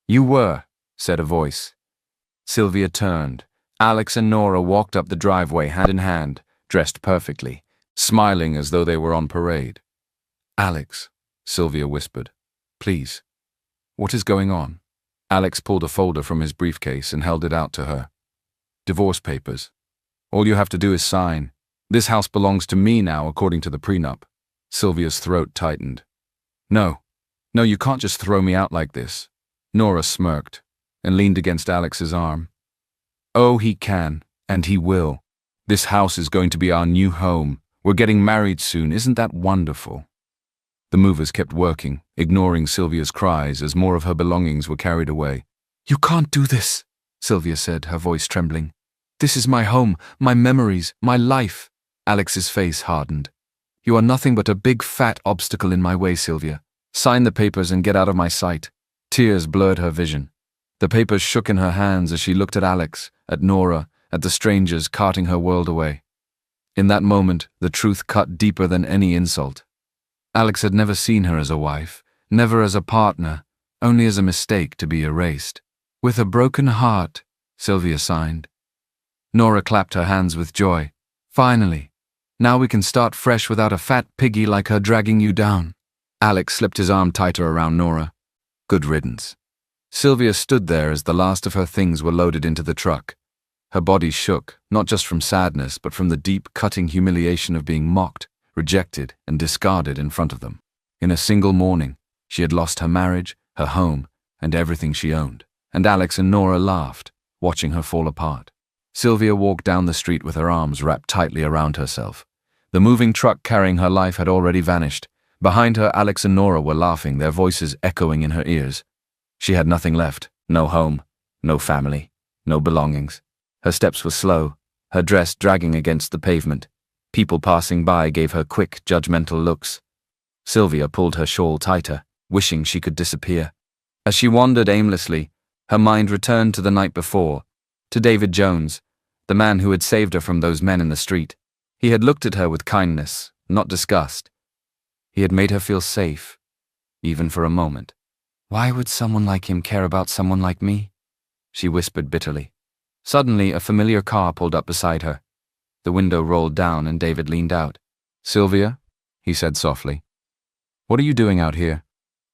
You were, said a voice. Sylvia turned. Alex and Nora walked up the driveway hand in hand, dressed perfectly, smiling as though they were on parade. Alex, Sylvia whispered. Please. What is going on? Alex pulled a folder from his briefcase and held it out to her. Divorce papers. All you have to do is sign. This house belongs to me now, according to the prenup. Sylvia's throat tightened. No, you can't just throw me out like this. Nora smirked and leaned against Alex's arm. Oh, he can, and he will. This house is going to be our new home. We're getting married soon. Isn't that wonderful? The movers kept working, ignoring Sylvia's cries as more of her belongings were carried away. "You can't do this," Sylvia said, her voice trembling. "This is my home, my memories, my life." Alex's face hardened. "You are nothing but a big fat obstacle in my way, Sylvia. Sign the papers and get out of my sight." Tears blurred her vision. The papers shook in her hands as she looked at Alex, at Nora, at the strangers carting her world away. In that moment, the truth cut deeper than any insult. Alex had never seen her as a wife, never as a partner, only as a mistake to be erased. "With a broken heart," Sylvia signed. Nora clapped her hands with joy. "Finally. Now we can start fresh without a fat piggy like her dragging you down." Alex slipped his arm tighter around Nora. Good riddance. Sylvia stood there as the last of her things were loaded into the truck. Her body shook, not just from sadness, but from the deep, cutting humiliation of being mocked, rejected, and discarded in front of them. In a single morning, she had lost her marriage, her home, and everything she owned. And Alex and Nora laughed, watching her fall apart. Sylvia walked down the street with her arms wrapped tightly around herself. The moving truck carrying her life had already vanished. Behind her, Alex and Nora were laughing, their voices echoing in her ears. She had nothing left, no home, no family, no belongings. Her steps were slow, her dress dragging against the pavement. People passing by gave her quick, judgmental looks. Sylvia pulled her shawl tighter, wishing she could disappear. As she wandered aimlessly, her mind returned to the night before, to David Jones, the man who had saved her from those men in the street. He had looked at her with kindness, not disgust. He had made her feel safe, even for a moment. "Why would someone like him care about someone like me?" she whispered bitterly. Suddenly, a familiar car pulled up beside her. The window rolled down and David leaned out. "Sylvia," he said softly. "What are you doing out here?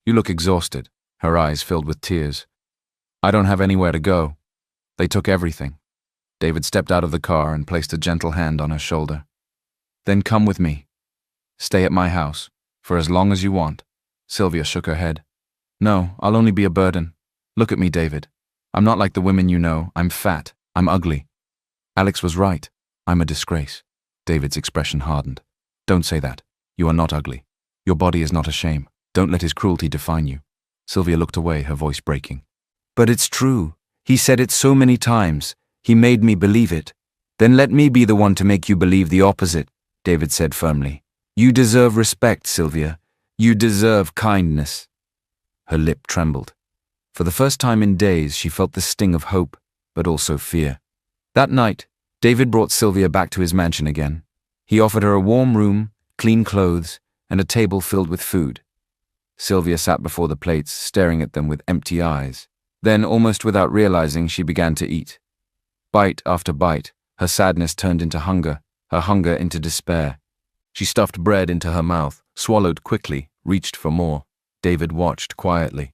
You look exhausted." Her eyes filled with tears. "I don't have anywhere to go. They took everything." David stepped out of the car and placed a gentle hand on her shoulder. "Then come with me. Stay at my house, for as long as you want." Sylvia shook her head. "No, I'll only be a burden. Look at me, David. I'm not like the women you know. I'm fat. I'm ugly." Alex was right. "I'm a disgrace." David's expression hardened. "Don't say that. You are not ugly. Your body is not a shame. Don't let his cruelty define you." Sylvia looked away, her voice breaking. "But it's true. He said it so many times. He made me believe it." "Then let me be the one to make you believe the opposite," David said firmly. "You deserve respect, Sylvia. You deserve kindness." Her lip trembled. For the first time in days, she felt the sting of hope, but also fear. That night, David brought Sylvia back to his mansion again. He offered her a warm room, clean clothes, and a table filled with food. Sylvia sat before the plates, staring at them with empty eyes. Then, almost without realizing, she began to eat. Bite after bite, her sadness turned into hunger, her hunger into despair. She stuffed bread into her mouth, swallowed quickly, reached for more. David watched quietly.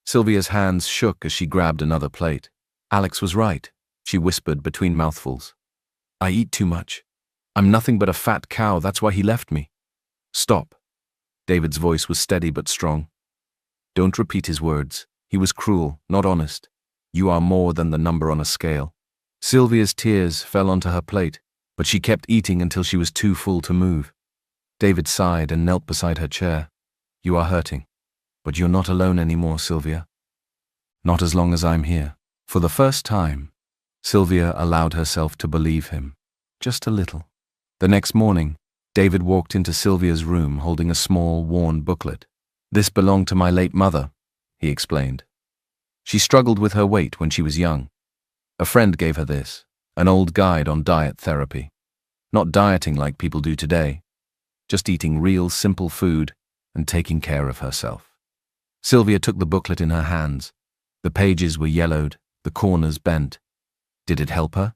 Sylvia's hands shook as she grabbed another plate. Alex was right, she whispered between mouthfuls. "I eat too much. I'm nothing but a fat cow, that's why he left me." "Stop." David's voice was steady but strong. "Don't repeat his words. He was cruel, not honest. You are more than the number on a scale." Sylvia's tears fell onto her plate, but she kept eating until she was too full to move. David sighed and knelt beside her chair. "You are hurting, but you're not alone anymore, Sylvia. Not as long as I'm here." For the first time, Sylvia allowed herself to believe him, just a little. The next morning, David walked into Sylvia's room holding a small, worn booklet. "This belonged to my late mother," he explained. "She struggled with her weight when she was young. A friend gave her this, an old guide on diet therapy. Not dieting like people do today, just eating real, simple food and taking care of herself." Sylvia took the booklet in her hands. The pages were yellowed, the corners bent. Did it help her?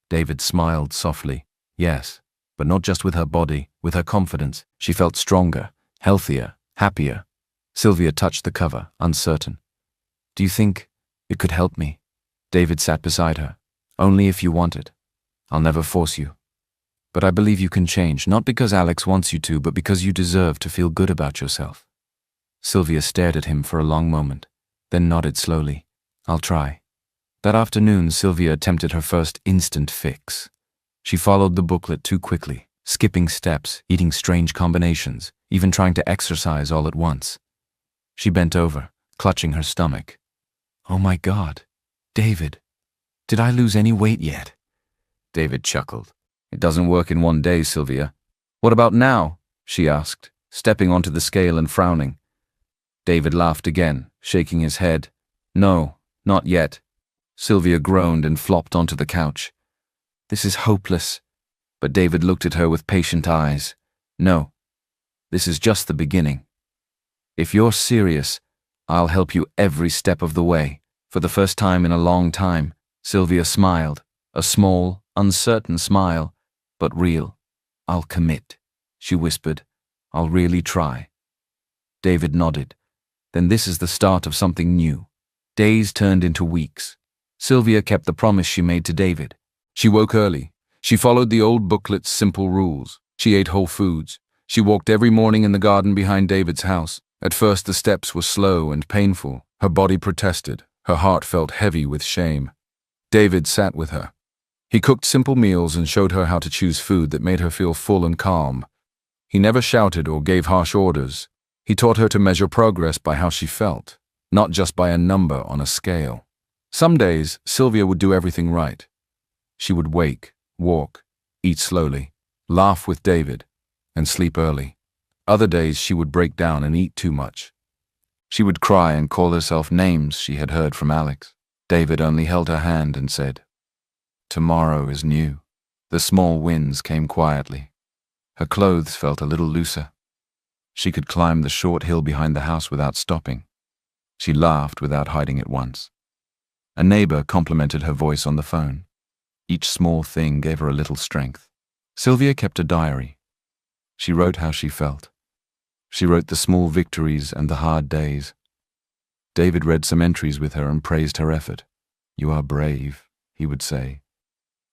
David smiled softly. Yes, but not just with her body, with her confidence. She felt stronger, healthier, happier. Sylvia touched the cover, uncertain. "Do you think it could help me?" David sat beside her. "Only if you want it. I'll never force you. But I believe you can change, not because Alex wants you to, but because you deserve to feel good about yourself." Sylvia stared at him for a long moment, then nodded slowly. "I'll try." That afternoon, Sylvia attempted her first instant fix. She followed the booklet too quickly, skipping steps, eating strange combinations, even trying to exercise all at once. She bent over, clutching her stomach. "Oh my God, David, did I lose any weight yet?" David chuckled. "It doesn't work in one day, Sylvia." "What about now?" she asked, stepping onto the scale and frowning. David laughed again, shaking his head. "No, not yet." Sylvia groaned and flopped onto the couch. "This is hopeless." But David looked at her with patient eyes. "No, this is just the beginning. If you're serious, I'll help you every step of the way." For the first time in a long time, Sylvia smiled, a small, uncertain smile, but real. "I'll commit," she whispered. "I'll really try." David nodded. Then this is the start of something new. Days turned into weeks. Sylvia kept the promise she made to David. She woke early. She followed the old booklet's simple rules. She ate whole foods. She walked every morning in the garden behind David's house. At first the steps were slow and painful. Her body protested. Her heart felt heavy with shame. David sat with her. He cooked simple meals and showed her how to choose food that made her feel full and calm. He never shouted or gave harsh orders. He taught her to measure progress by how she felt, not just by a number on a scale. Some days, Sylvia would do everything right. She would wake, walk, eat slowly, laugh with David, and sleep early. Other days she would break down and eat too much. She would cry and call herself names she had heard from Alex. David only held her hand and said, "Tomorrow is new." The small wins came quietly. Her clothes felt a little looser. She could climb the short hill behind the house without stopping. She laughed without hiding it once. A neighbor complimented her voice on the phone. Each small thing gave her a little strength. Sylvia kept a diary. She wrote how she felt. She wrote the small victories and the hard days. David read some entries with her and praised her effort. "You are brave," he would say.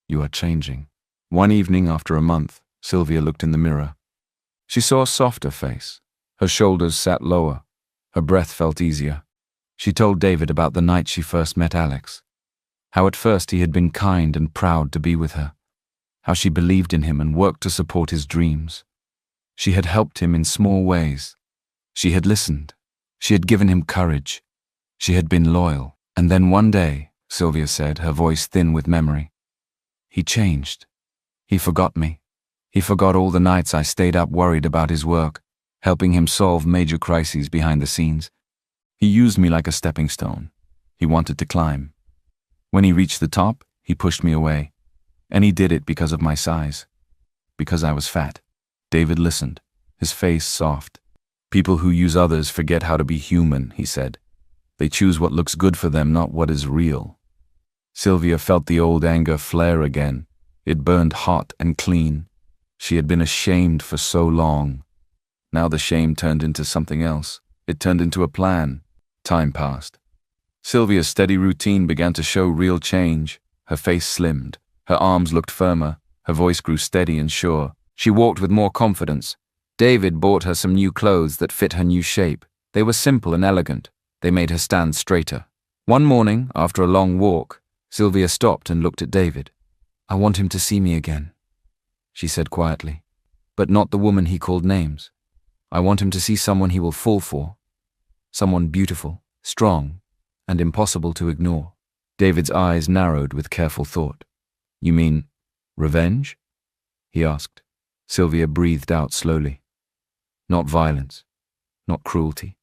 "You are changing." One evening after a month, Sylvia looked in the mirror. She saw a softer face. Her shoulders sat lower. Her breath felt easier. She told David about the night she first met Alex. How at first he had been kind and proud to be with her. How she believed in him and worked to support his dreams. She had helped him in small ways. She had listened. She had given him courage. She had been loyal. And then one day, Sylvia said, her voice thin with memory, "He changed. He forgot me. He forgot all the nights I stayed up worried about his work, helping him solve major crises behind the scenes. He used me like a stepping stone. He wanted to climb. When he reached the top, he pushed me away. And he did it because of my size. Because I was fat." David listened, his face soft. "People who use others forget how to be human," he said. "They choose what looks good for them, not what is real." Sylvia felt the old anger flare again. It burned hot and clean. She had been ashamed for so long. Now the shame turned into something else. It turned into a plan. Time passed. Sylvia's steady routine began to show real change. Her face slimmed. Her arms looked firmer. Her voice grew steady and sure. She walked with more confidence. David bought her some new clothes that fit her new shape. They were simple and elegant. They made her stand straighter. One morning, after a long walk, Sylvia stopped and looked at David. "I want him to see me again," she said quietly. "But not the woman he called names. I want him to see someone he will fall for. Someone beautiful, strong, and impossible to ignore." David's eyes narrowed with careful thought. "You mean revenge?" he asked. Sylvia breathed out slowly. "Not violence, not cruelty.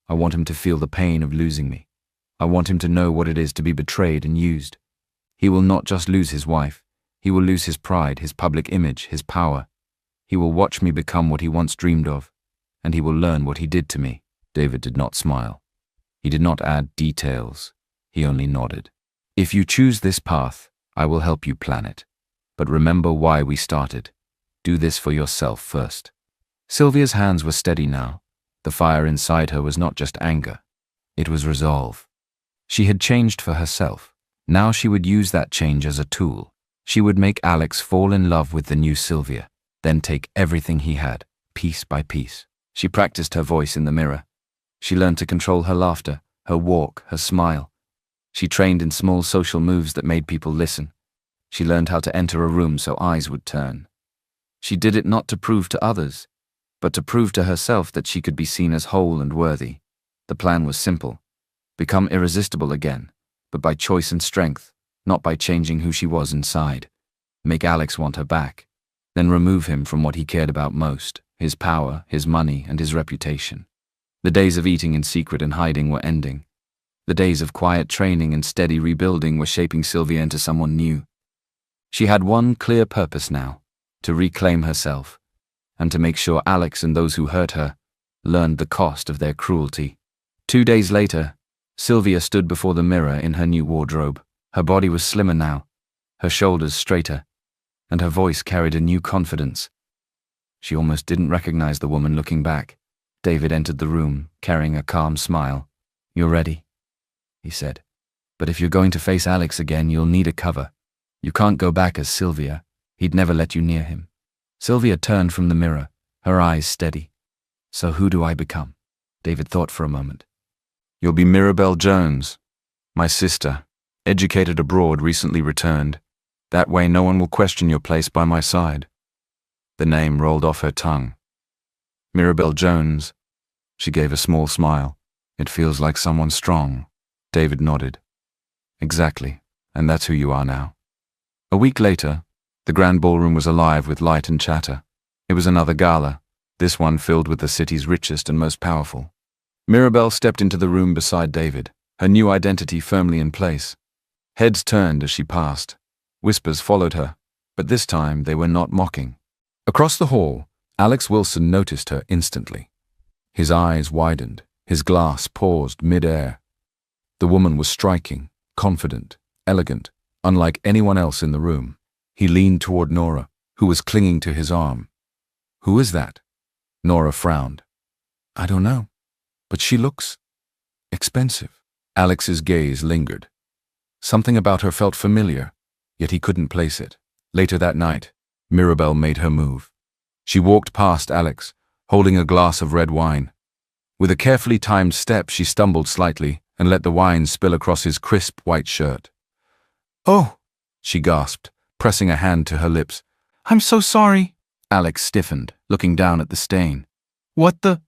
I want him to feel the pain of losing me. I want him to know what it is to be betrayed and used. He will not just lose his wife. He will lose his pride, his public image, his power. He will watch me become what he once dreamed of, and he will learn what he did to me." David did not smile. He did not add details. He only nodded. "If you choose this path, I will help you plan it. But remember why we started. Do this for yourself first." Sylvia's hands were steady now. The fire inside her was not just anger. It was resolve. She had changed for herself. Now she would use that change as a tool. She would make Alex fall in love with the new Sylvia, then take everything he had, piece by piece. She practiced her voice in the mirror. She learned to control her laughter, her walk, her smile. She trained in small social moves that made people listen. She learned how to enter a room so eyes would turn. She did it not to prove to others, but to prove to herself that she could be seen as whole and worthy. The plan was simple: become irresistible again, but by choice and strength, not by changing who she was inside. Make Alex want her back, then remove him from what he cared about most: his power, his money, and his reputation. The days of eating in secret and hiding were ending. The days of quiet training and steady rebuilding were shaping Sylvia into someone new. She had one clear purpose now: to reclaim herself, and to make sure Alex and those who hurt her learned the cost of their cruelty. 2 days later, Sylvia stood before the mirror in her new wardrobe. Her body was slimmer now, her shoulders straighter, and her voice carried a new confidence. She almost didn't recognize the woman looking back. David entered the room, carrying a calm smile. "You're ready," he said. "But if you're going to face Alex again, you'll need a cover. You can't go back as Sylvia. He'd never let you near him." Sylvia turned from the mirror, her eyes steady. "So who do I become?" David thought for a moment. "You'll be Mirabelle Jones, my sister, educated abroad, recently returned. That way no one will question your place by my side." The name rolled off her tongue. "Mirabelle Jones." She gave a small smile. "It feels like someone strong." David nodded. "Exactly, and that's who you are now." A week later, the grand ballroom was alive with light and chatter. It was another gala, this one filled with the city's richest and most powerful. Mirabelle stepped into the room beside David, her new identity firmly in place. Heads turned as she passed. Whispers followed her, but this time they were not mocking. Across the hall, Alex Wilson noticed her instantly. His eyes widened, his glass paused mid-air. The woman was striking, confident, elegant, unlike anyone else in the room. He leaned toward Nora, who was clinging to his arm. "Who is that?" Nora frowned. "I don't know, but she looks expensive." Alex's gaze lingered. Something about her felt familiar, yet he couldn't place it. Later that night, Mirabelle made her move. She walked past Alex, holding a glass of red wine. With a carefully timed step, she stumbled slightly and let the wine spill across his crisp white shirt. "Oh," she gasped, pressing a hand to her lips. "I'm so sorry." Alex stiffened, looking down at the stain. "What the—"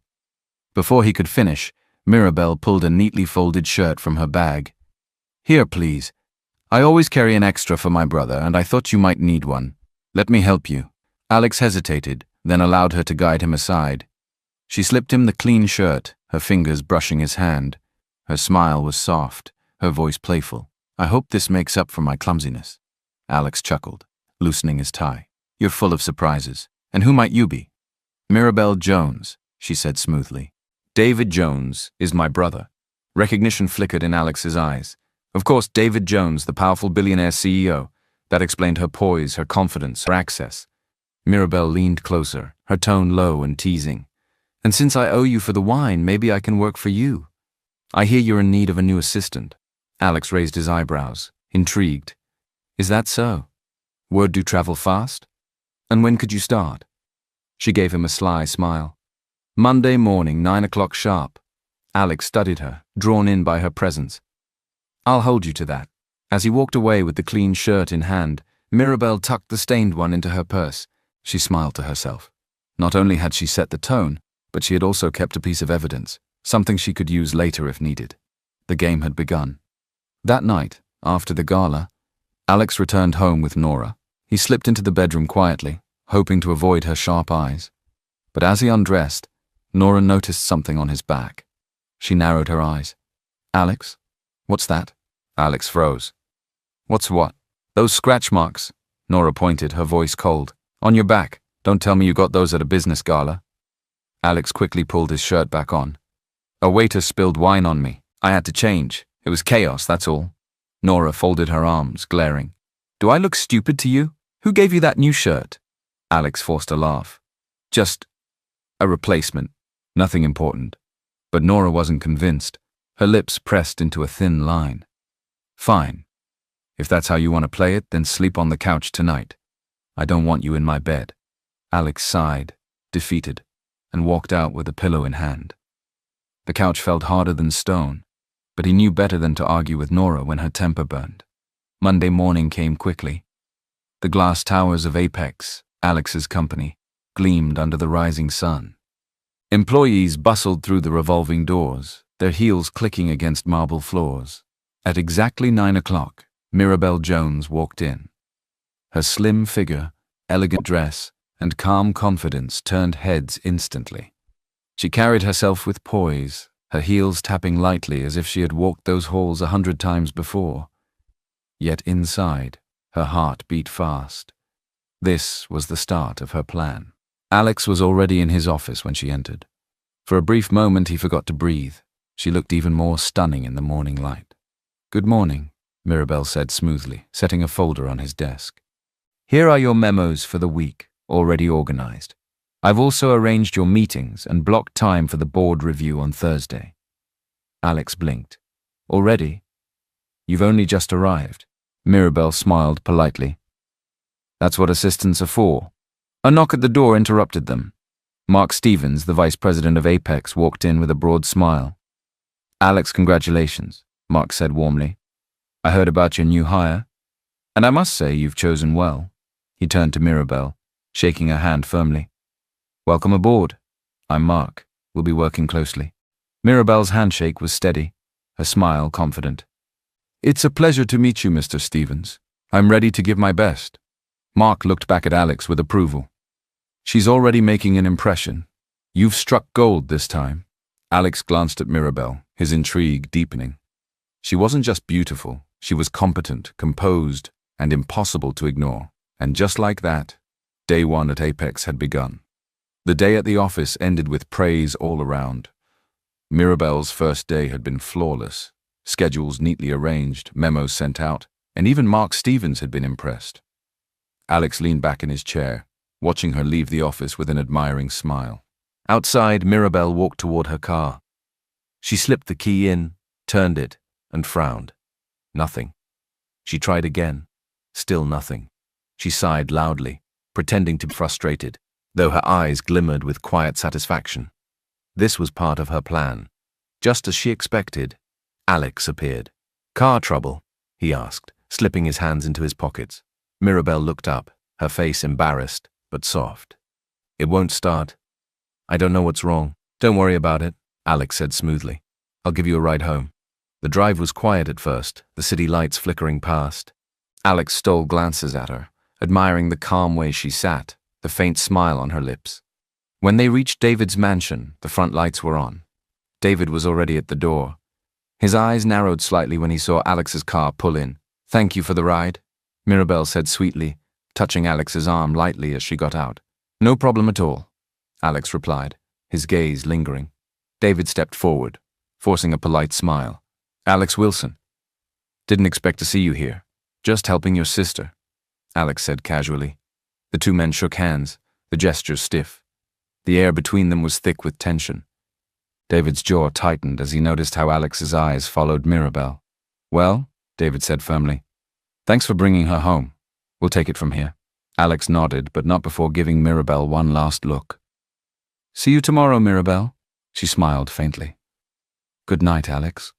Before he could finish, Mirabelle pulled a neatly folded shirt from her bag. "Here, please. I always carry an extra for my brother, and I thought you might need one. Let me help you." Alex hesitated, then allowed her to guide him aside. She slipped him the clean shirt, her fingers brushing his hand. Her smile was soft, her voice playful. "I hope this makes up for my clumsiness." Alex chuckled, loosening his tie. "You're full of surprises. And who might you be?" "Mirabelle Jones," she said smoothly. "David Jones is my brother." Recognition flickered in Alex's eyes. Of course, David Jones, the powerful billionaire CEO. That explained her poise, her confidence, her access. Mirabelle leaned closer, her tone low and teasing. "And since I owe you for the wine, maybe I can work for you. I hear you're in need of a new assistant." Alex raised his eyebrows, intrigued. "Is that so? Word do travel fast? And when could you start?" She gave him a sly smile. "Monday morning, 9 o'clock sharp." Alex studied her, drawn in by her presence. "I'll hold you to that." As he walked away with the clean shirt in hand, Mirabelle tucked the stained one into her purse. She smiled to herself. Not only had she set the tone, but she had also kept a piece of evidence, something she could use later if needed. The game had begun. That night, after the gala, Alex returned home with Nora. He slipped into the bedroom quietly, hoping to avoid her sharp eyes. But as he undressed, Nora noticed something on his back. She narrowed her eyes. "Alex? What's that?" Alex froze. "What's what?" "Those scratch marks." Nora pointed, her voice cold. "On your back. Don't tell me you got those at a business gala." Alex quickly pulled his shirt back on. "A waiter spilled wine on me. I had to change. It was chaos, that's all." Nora folded her arms, glaring. "Do I look stupid to you? Who gave you that new shirt?" Alex forced a laugh. "Just a replacement. Nothing important." But Nora wasn't convinced. Her lips pressed into a thin line. "Fine. If that's how you want to play it, then sleep on the couch tonight. I don't want you in my bed." Alex sighed, defeated, and walked out with a pillow in hand. The couch felt harder than stone, but he knew better than to argue with Nora when her temper burned. Monday morning came quickly. The glass towers of Apex, Alex's company, gleamed under the rising sun. Employees bustled through the revolving doors, their heels clicking against marble floors. At exactly 9 o'clock, Mirabelle Jones walked in. Her slim figure, elegant dress, and calm confidence turned heads instantly. She carried herself with poise, her heels tapping lightly as if she had walked those halls 100 times before. Yet inside, her heart beat fast. This was the start of her plan. Alex was already in his office when she entered. For a brief moment he forgot to breathe. She looked even more stunning in the morning light. "Good morning," Mirabelle said smoothly, setting a folder on his desk. "Here are your memos for the week, already organized. I've also arranged your meetings and blocked time for the board review on Thursday." Alex blinked. "Already? You've only just arrived." Mirabelle smiled politely. "That's what assistants are for." A knock at the door interrupted them. Mark Stevens, the vice president of Apex, walked in with a broad smile. "Alex, congratulations," Mark said warmly. "I heard about your new hire, and I must say you've chosen well." He turned to Mirabelle, shaking her hand firmly. "Welcome aboard. I'm Mark. We'll be working closely." Mirabelle's handshake was steady, her smile confident. "It's a pleasure to meet you, Mr. Stevens. I'm ready to give my best." Mark looked back at Alex with approval. "She's already making an impression. You've struck gold this time." Alex glanced at Mirabelle, his intrigue deepening. She wasn't just beautiful, she was competent, composed, and impossible to ignore. And just like that, day one at Apex had begun. The day at the office ended with praise all around. Mirabelle's first day had been flawless, schedules neatly arranged, memos sent out, and even Mark Stevens had been impressed. Alex leaned back in his chair, watching her leave the office with an admiring smile. Outside, Mirabelle walked toward her car. She slipped the key in, turned it, and frowned. Nothing. She tried again. Still nothing. She sighed loudly, pretending to be frustrated, though her eyes glimmered with quiet satisfaction. This was part of her plan. Just as she expected, Alex appeared. "Car trouble?" he asked, slipping his hands into his pockets. Mirabelle looked up, her face embarrassed, but soft. "It won't start. I don't know what's wrong." "Don't worry about it," Alex said smoothly. "I'll give you a ride home." The drive was quiet at first, the city lights flickering past. Alex stole glances at her, admiring the calm way she sat, the faint smile on her lips. When they reached David's mansion, the front lights were on. David was already at the door. His eyes narrowed slightly when he saw Alex's car pull in. "Thank you for the ride," Mirabelle said sweetly, touching Alex's arm lightly as she got out. "No problem at all," Alex replied, his gaze lingering. David stepped forward, forcing a polite smile. "Alex Wilson. Didn't expect to see you here. Just helping your sister," Alex said casually. The two men shook hands, the gesture stiff. The air between them was thick with tension. David's jaw tightened as he noticed how Alex's eyes followed Mirabelle. "Well," David said firmly, "thanks for bringing her home. We'll take it from here." Alex nodded, but not before giving Mirabelle one last look. "See you tomorrow, Mirabelle," she smiled faintly. "Good night, Alex."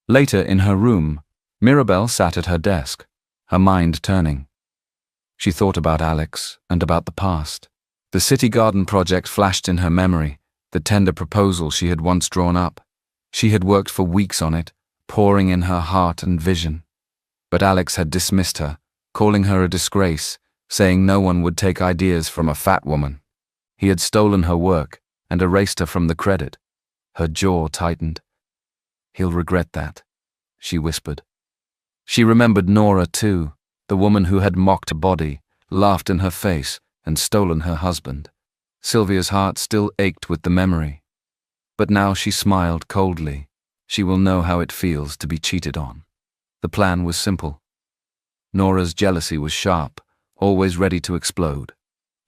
Later, in her room, Mirabelle sat at her desk, her mind turning. She thought about Alex and about the past. The city garden project flashed in her memory, the tender proposal she had once drawn up. She had worked for weeks on it, pouring in her heart and vision. But Alex had dismissed her, calling her a disgrace, saying no one would take ideas from a fat woman. He had stolen her work and erased her from the credit. Her jaw tightened. "He'll regret that," she whispered. She remembered Nora too, the woman who had mocked her body, laughed in her face, and stolen her husband. Sylvia's heart still ached with the memory. But now she smiled coldly. She will know how it feels to be cheated on. The plan was simple. Nora's jealousy was sharp, always ready to explode.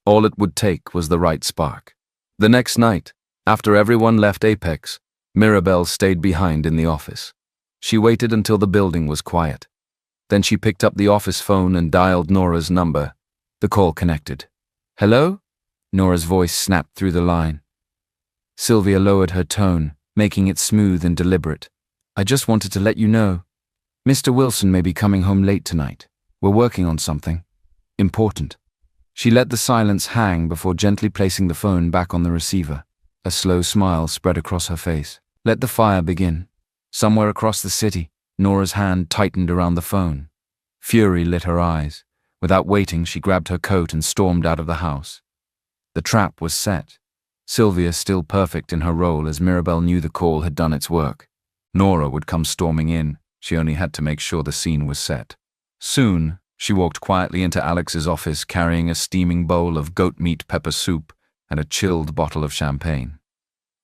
All it would take was the right spark. The next night, after everyone left Apex, Mirabelle stayed behind in the office. She waited until the building was quiet. Then she picked up the office phone and dialed Nora's number. The call connected. "Hello?" Nora's voice snapped through the line. Sylvia lowered her tone, making it smooth and deliberate. "I just wanted to let you know. Mr. Wilson may be coming home late tonight. We're working on something. Important." She let the silence hang before gently placing the phone back on the receiver. A slow smile spread across her face. Let the fire begin. Somewhere across the city, Nora's hand tightened around the phone. Fury lit her eyes. Without waiting, she grabbed her coat and stormed out of the house. The trap was set. Sylvia still perfect in her role as Mirabel knew the call had done its work. Nora would come storming in. She only had to make sure the scene was set. Soon, she walked quietly into Alex's office carrying a steaming bowl of goat meat pepper soup and a chilled bottle of champagne.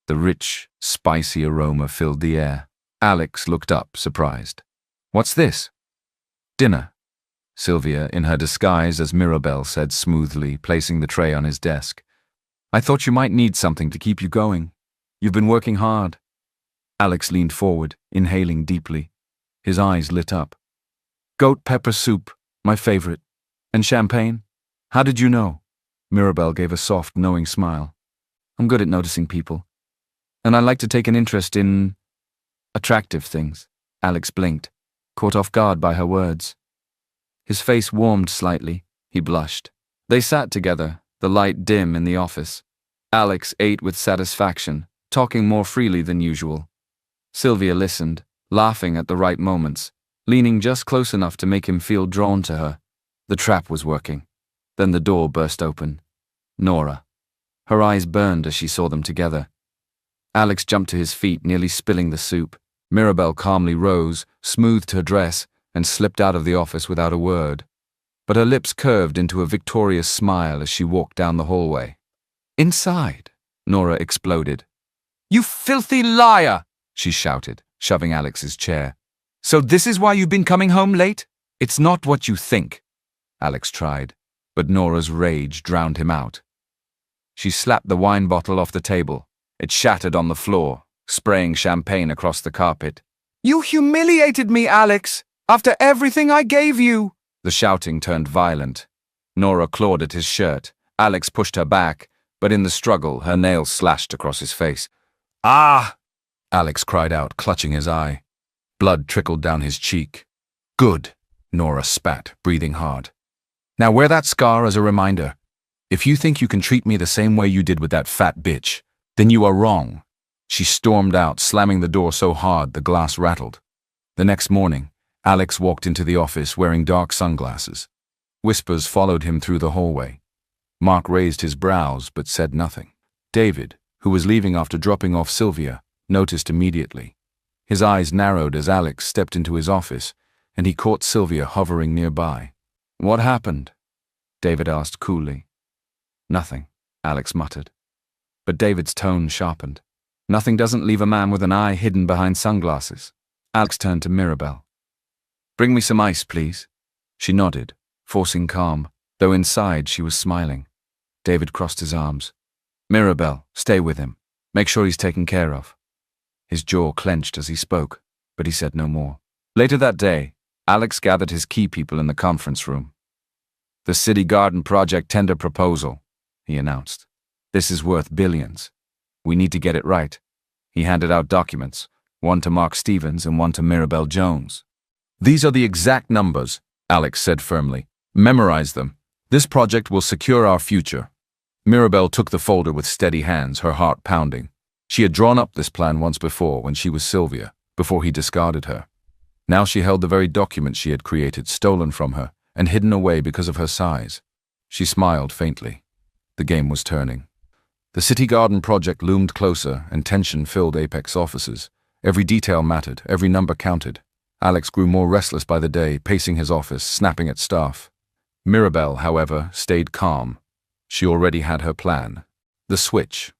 The rich, spicy aroma filled the air. Alex looked up, surprised. "What's this?" "Dinner," Sylvia, in her disguise as Mirabel, said smoothly, placing the tray on his desk. "I thought you might need something to keep you going. You've been working hard." Alex leaned forward, inhaling deeply. His eyes lit up. "Goat pepper soup, my favorite. And champagne? How did you know?" Mirabel gave a soft, knowing smile. "I'm good at noticing people. And I like to take an interest in attractive things." Alex blinked, caught off guard by her words. His face warmed slightly. He blushed. They sat together, the light dim in the office. Alex ate with satisfaction, talking more freely than usual. Sylvia listened, laughing at the right moments, leaning just close enough to make him feel drawn to her. The trap was working. Then the door burst open. Nora. Her eyes burned as she saw them together. Alex jumped to his feet, nearly spilling the soup. Mirabel calmly rose, smoothed her dress, and slipped out of the office without a word. But her lips curved into a victorious smile as she walked down the hallway. "Inside," Nora exploded. "You filthy liar!" she shouted, shoving Alex's chair. "So this is why you've been coming home late? It's not what you think." Alex tried, but Nora's rage drowned him out. She slapped the wine bottle off the table. It shattered on the floor, spraying champagne across the carpet. "You humiliated me, Alex, after everything I gave you!" The shouting turned violent. Nora clawed at his shirt. Alex pushed her back, but in the struggle, her nails slashed across his face. "Ah!" Alex cried out, clutching his eye. Blood trickled down his cheek. "Good," Nora spat, breathing hard. "Now wear that scar as a reminder. If you think you can treat me the same way you did with that fat bitch, then you are wrong." She stormed out, slamming the door so hard the glass rattled. The next morning, Alex walked into the office wearing dark sunglasses. Whispers followed him through the hallway. Mark raised his brows but said nothing. David, who was leaving after dropping off Sylvia, noticed immediately. His eyes narrowed as Alex stepped into his office, and he caught Sylvia hovering nearby. "What happened?" David asked coolly. "Nothing," Alex muttered. But David's tone sharpened. "Nothing doesn't leave a man with an eye hidden behind sunglasses." Alex turned to Mirabel. "Bring me some ice, please." She nodded, forcing calm, though inside she was smiling. David crossed his arms. "Mirabel, stay with him. Make sure he's taken care of." His jaw clenched as he spoke, but he said no more. Later that day, Alex gathered his key people in the conference room. "The City Garden Project tender proposal," he announced. "This is worth billions. We need to get it right." He handed out documents, one to Mark Stevens and one to Mirabel Jones. "These are the exact numbers," Alex said firmly. "Memorize them. This project will secure our future." Mirabel took the folder with steady hands, her heart pounding. She had drawn up this plan once before when she was Sylvia, before he discarded her. Now she held the very document she had created, stolen from her, and hidden away because of her size. She smiled faintly. The game was turning. The City Garden project loomed closer, and tension filled Apex offices. Every detail mattered, every number counted. Alex grew more restless by the day, pacing his office, snapping at staff. Mirabel, however, stayed calm. She already had her plan. The switch.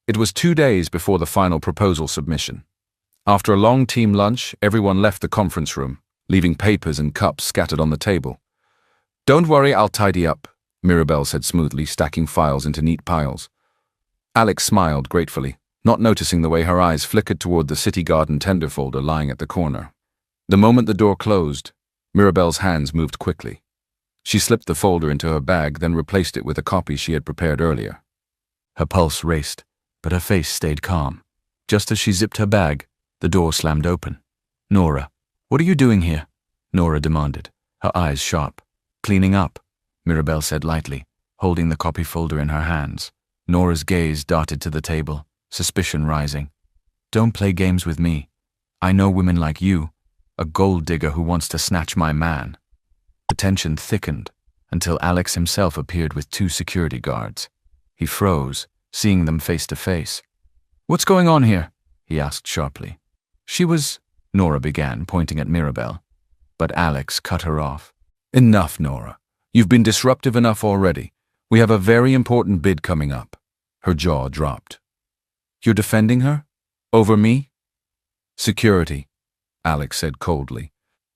It was 2 days before the final proposal submission. After a long team lunch, everyone left the conference room, leaving papers and cups scattered on the table. "Don't worry, I'll tidy up," Mirabel said smoothly, stacking files into neat piles. Alex smiled gratefully, not noticing the way her eyes flickered toward the City Garden tender folder lying at the corner. The moment the door closed, Mirabel's hands moved quickly. She slipped the folder into her bag, then replaced it with a copy she had prepared earlier. Her pulse raced, but her face stayed calm. Just as she zipped her bag, the door slammed open. "Nora, what are you doing here?" Nora demanded, her eyes sharp. "Cleaning up," Mirabelle said lightly, holding the copy folder in her hands. Nora's gaze darted to the table, suspicion rising. Don't play games with me. I know women like you, a gold digger who wants to snatch my man. The tension thickened until Alex himself appeared with 2 security guards. He froze, seeing them face to face. What's going on here? He asked sharply. Nora began, pointing at Mirabelle. But Alex cut her off. Enough, Nora. You've been disruptive enough already. We have a very important bid coming up. Her jaw dropped. You're defending her? Over me? Security, Alex said coldly.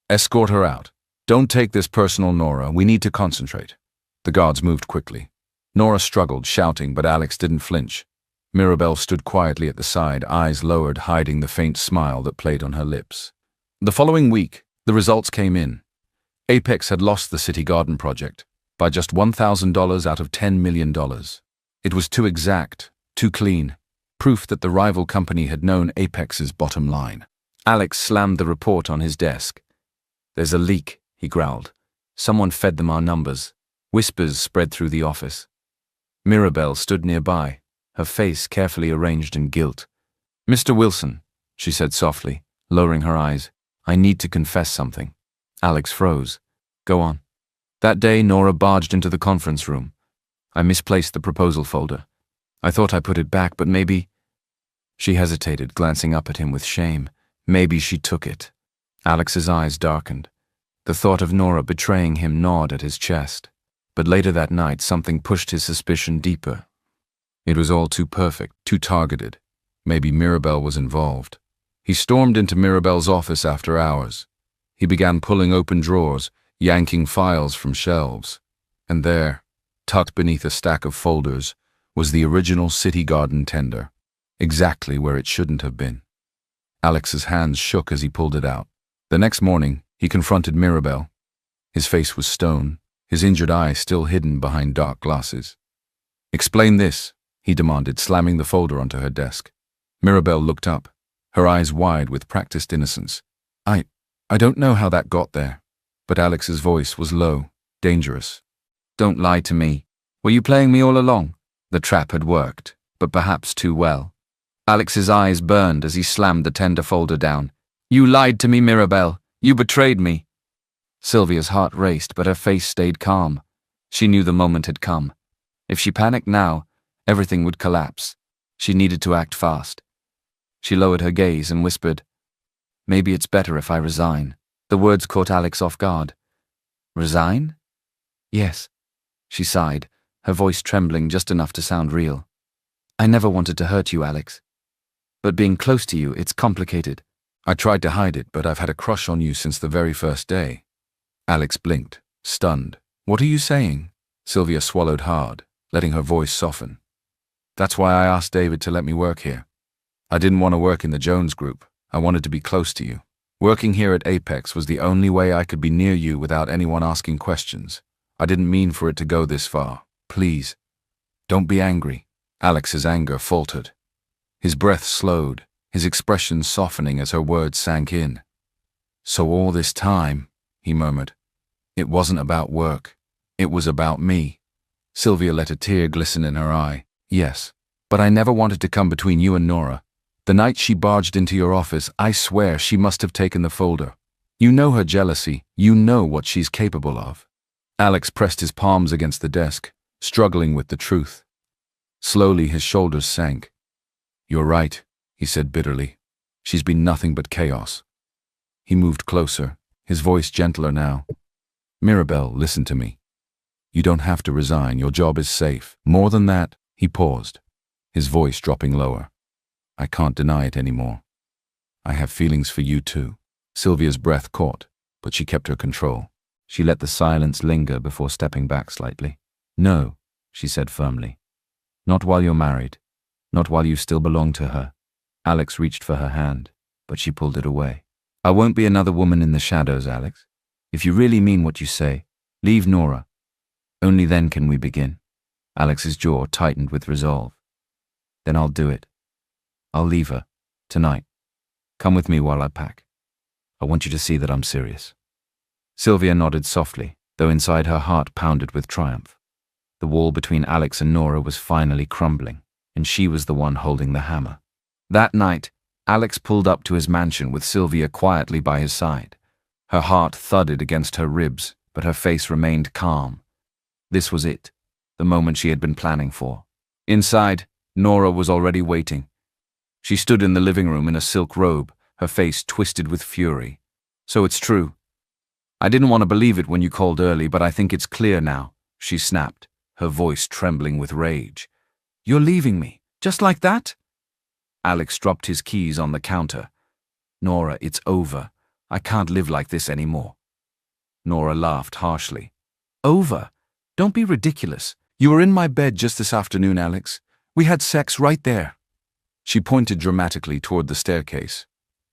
Escort her out. Don't take this personal, Nora. We need to concentrate. The guards moved quickly. Nora struggled, shouting, but Alex didn't flinch. Mirabelle stood quietly at the side, eyes lowered, hiding the faint smile that played on her lips. The following week, the results came in. Apex had lost the City Garden project by just $1,000 out of $10 million. It was too exact, too clean, proof that the rival company had known Apex's bottom line. Alex slammed the report on his desk. There's a leak, he growled. Someone fed them our numbers. Whispers spread through the office. Mirabelle stood nearby, her face carefully arranged in guilt. Mr. Wilson, she said softly, lowering her eyes, I need to confess something. Alex froze. Go on. That day, Nora barged into the conference room. I misplaced the proposal folder. I thought I put it back, but maybe... She hesitated, glancing up at him with shame. Maybe she took it. Alex's eyes darkened. The thought of Nora betraying him gnawed at his chest. But later that night, something pushed his suspicion deeper. It was all too perfect, too targeted. Maybe Mirabelle was involved. He stormed into Mirabelle's office after hours. He began pulling open drawers, yanking files from shelves. And there, tucked beneath a stack of folders, was the original City Garden tender, exactly where it shouldn't have been. Alex's hands shook as he pulled it out. The next morning, he confronted Mirabelle. His face was stone, his injured eye still hidden behind dark glasses. Explain this, he demanded, slamming the folder onto her desk. Mirabelle looked up, her eyes wide with practiced innocence. I don't know how that got there. But Alex's voice was low, dangerous. Don't lie to me. Were you playing me all along? The trap had worked, but perhaps too well. Alex's eyes burned as he slammed the tender folder down. You lied to me, Mirabelle. You betrayed me. Sylvia's heart raced, but her face stayed calm. She knew the moment had come. If she panicked now, everything would collapse. She needed to act fast. She lowered her gaze and whispered, Maybe it's better if I resign. The words caught Alex off guard. Resign? Yes, she sighed, her voice trembling just enough to sound real. I never wanted to hurt you, Alex. But being close to you, it's complicated. I tried to hide it, but I've had a crush on you since the very first day. Alex blinked, stunned. What are you saying? Sylvia swallowed hard, letting her voice soften. That's why I asked David to let me work here. I didn't want to work in the Jones Group. I wanted to be close to you. Working here at Apex was the only way I could be near you without anyone asking questions. I didn't mean for it to go this far. Please, don't be angry. Alex's anger faltered. His breath slowed, his expression softening as her words sank in. So all this time, he murmured, it wasn't about work. It was about me. Sylvia let a tear glisten in her eye. Yes, but I never wanted to come between you and Nora. The night she barged into your office, I swear she must have taken the folder. You know her jealousy. You know what she's capable of. Alex pressed his palms against the desk, struggling with the truth. Slowly, his shoulders sank. You're right, he said bitterly. She's been nothing but chaos. He moved closer, his voice gentler now. Mirabelle, listen to me. You don't have to resign. Your job is safe. More than that, he paused, his voice dropping lower. I can't deny it anymore. I have feelings for you too. Sylvia's breath caught, but she kept her control. She let the silence linger before stepping back slightly. No, she said firmly. Not while you're married. Not while you still belong to her. Alex reached for her hand, but she pulled it away. I won't be another woman in the shadows, Alex. If you really mean what you say, leave Nora. Only then can we begin. Alex's jaw tightened with resolve. Then I'll do it. I'll leave her, tonight. Come with me while I pack. I want you to see that I'm serious. Sylvia nodded softly, though inside her heart pounded with triumph. The wall between Alex and Nora was finally crumbling, and she was the one holding the hammer. That night, Alex pulled up to his mansion with Sylvia quietly by his side. Her heart thudded against her ribs, but her face remained calm. This was it, the moment she had been planning for. Inside, Nora was already waiting. She stood in the living room in a silk robe, her face twisted with fury. "So it's true. I didn't want to believe it when you called early, but I think it's clear now," she snapped, her voice trembling with rage. "You're leaving me, just like that?" Alex dropped his keys on the counter. "Nora, it's over. I can't live like this anymore." Nora laughed harshly. "Over? Don't be ridiculous. You were in my bed just this afternoon, Alex. We had sex right there." She pointed dramatically toward the staircase.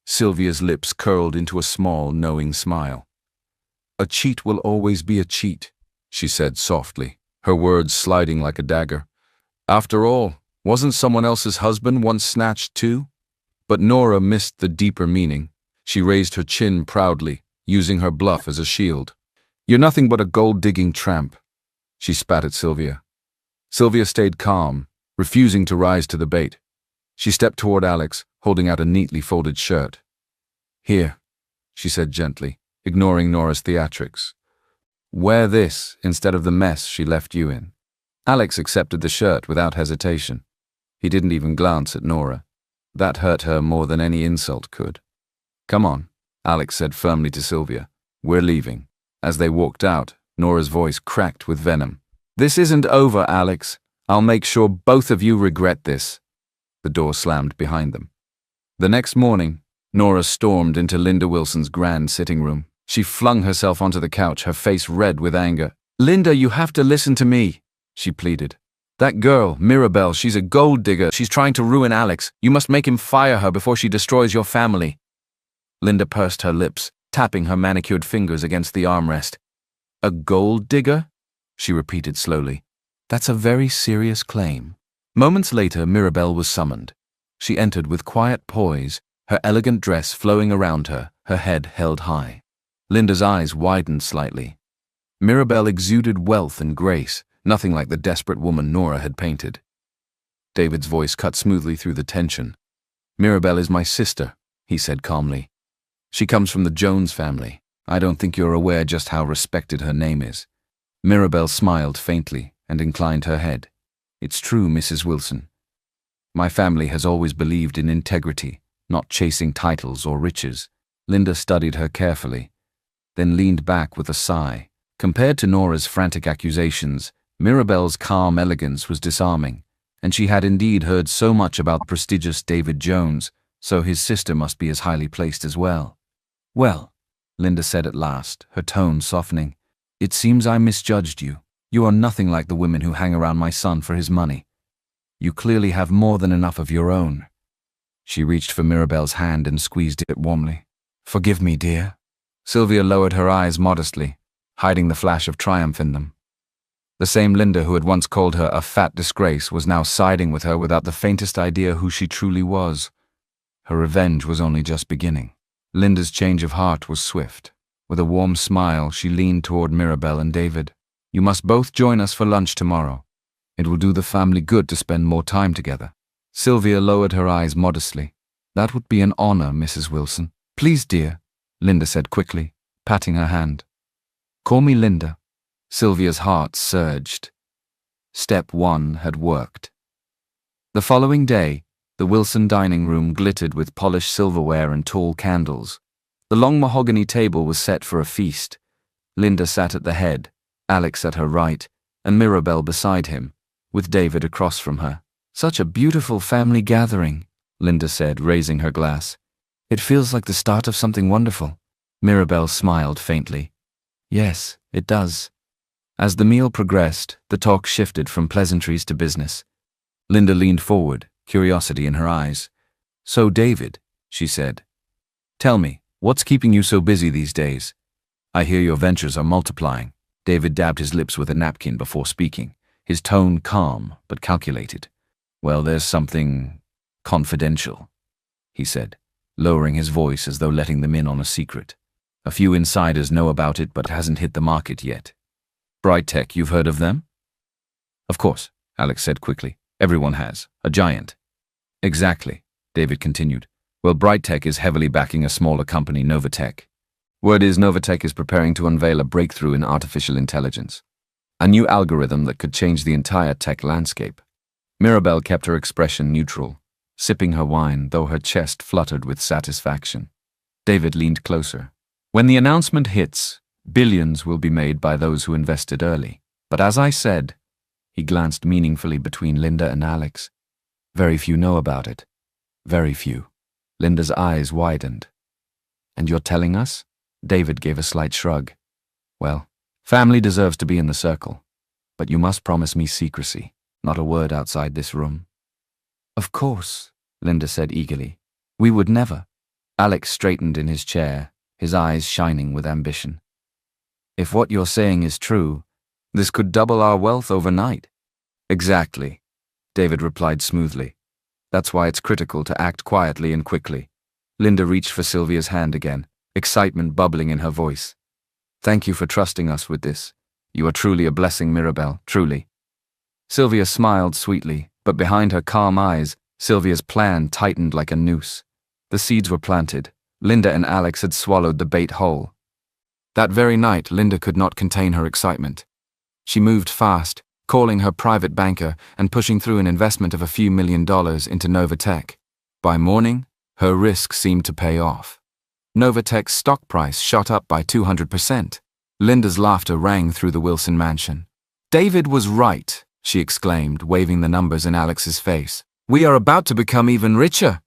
Sylvia's lips curled into a small, knowing smile. "A cheat will always be a cheat," she said softly, her words sliding like a dagger. "After all, wasn't someone else's husband once snatched too?" But Nora missed the deeper meaning. She raised her chin proudly, using her bluff as a shield. "You're nothing but a gold-digging tramp," she spat at Sylvia. Sylvia stayed calm, refusing to rise to the bait. She stepped toward Alex, holding out a neatly folded shirt. "Here," she said gently, ignoring Nora's theatrics. "Wear this instead of the mess she left you in." Alex accepted the shirt without hesitation. He didn't even glance at Nora. That hurt her more than any insult could. "Come on," Alex said firmly to Sylvia. "We're leaving." As they walked out, Nora's voice cracked with venom. "This isn't over, Alex. I'll make sure both of you regret this." The door slammed behind them. The next morning, Nora stormed into Linda Wilson's grand sitting room. She flung herself onto the couch, her face red with anger. "Linda, you have to listen to me," she pleaded. "That girl, Mirabelle, she's a gold digger. She's trying to ruin Alex. You must make him fire her before she destroys your family." Linda pursed her lips, tapping her manicured fingers against the armrest. "A gold digger?" she repeated slowly. "That's a very serious claim." Moments later, Mirabelle was summoned. She entered with quiet poise, her elegant dress flowing around her, her head held high. Linda's eyes widened slightly. Mirabelle exuded wealth and grace, nothing like the desperate woman Nora had painted. David's voice cut smoothly through the tension. "Mirabelle is my sister," he said calmly. "She comes from the Jones family. I don't think you're aware just how respected her name is." Mirabelle smiled faintly and inclined her head. "It's true, Mrs. Wilson. My family has always believed in integrity, not chasing titles or riches." Linda studied her carefully, then leaned back with a sigh. Compared to Nora's frantic accusations, Mirabelle's calm elegance was disarming, and she had indeed heard so much about the prestigious David Jones, so his sister must be as highly placed as well. "Well," Linda said at last, her tone softening, "it seems I misjudged you. You are nothing like the women who hang around my son for his money. You clearly have more than enough of your own." She reached for Mirabelle's hand and squeezed it warmly. "Forgive me, dear." Sylvia lowered her eyes modestly, hiding the flash of triumph in them. The same Linda who had once called her a fat disgrace was now siding with her without the faintest idea who she truly was. Her revenge was only just beginning. Linda's change of heart was swift. With a warm smile, she leaned toward Mirabelle and David. "You must both join us for lunch tomorrow. It will do the family good to spend more time together." Sylvia lowered her eyes modestly. "That would be an honor, Mrs. Wilson." "Please, dear," Linda said quickly, patting her hand. "Call me Linda." Sylvia's heart surged. Step 1 had worked. The following day, the Wilson dining room glittered with polished silverware and tall candles. The long mahogany table was set for a feast. Linda sat at the head, Alex at her right, and Mirabelle beside him, with David across from her. "Such a beautiful family gathering," Linda said, raising her glass. "It feels like the start of something wonderful." Mirabelle smiled faintly. "Yes, it does." As the meal progressed, the talk shifted from pleasantries to business. Linda leaned forward, curiosity in her eyes. "So, David," she said, "tell me, what's keeping you so busy these days? I hear your ventures are multiplying." David dabbed his lips with a napkin before speaking, his tone calm but calculated. "Well, there's something confidential," he said, lowering his voice as though letting them in on a secret. "A few insiders know about it, but it hasn't hit the market yet. Brightech, you've heard of them? Of course, Alex said quickly. Everyone has. A giant. Exactly, David continued. Well, Brightech is heavily backing a smaller company, Novatech. Word is Novatech is preparing to unveil a breakthrough in artificial intelligence. A new algorithm that could change the entire tech landscape. Mirabelle kept her expression neutral, sipping her wine, though her chest fluttered with satisfaction. David leaned closer. When the announcement hits, billions will be made by those who invested early. But as I said, he glanced meaningfully between Linda and Alex. Very few know about it. Very few. Linda's eyes widened. And you're telling us? David gave a slight shrug. Well, family deserves to be in the circle. But you must promise me secrecy, not a word outside this room. Of course, Linda said eagerly. We would never. Alex straightened in his chair, his eyes shining with ambition. If what you're saying is true, this could double our wealth overnight. Exactly, David replied smoothly. That's why it's critical to act quietly and quickly. Linda reached for Sylvia's hand again, excitement bubbling in her voice. Thank you for trusting us with this. You are truly a blessing, Mirabelle, truly. Sylvia smiled sweetly, but behind her calm eyes, Sylvia's plan tightened like a noose. The seeds were planted. Linda and Alex had swallowed the bait whole. That very night, Linda could not contain her excitement. She moved fast, calling her private banker and pushing through an investment of a few $1 million into Novatech. By morning, her risk seemed to pay off. Novatech's stock price shot up by 200%. Linda's laughter rang through the Wilson mansion. David was right, she exclaimed, waving the numbers in Alex's face. We are about to become even richer.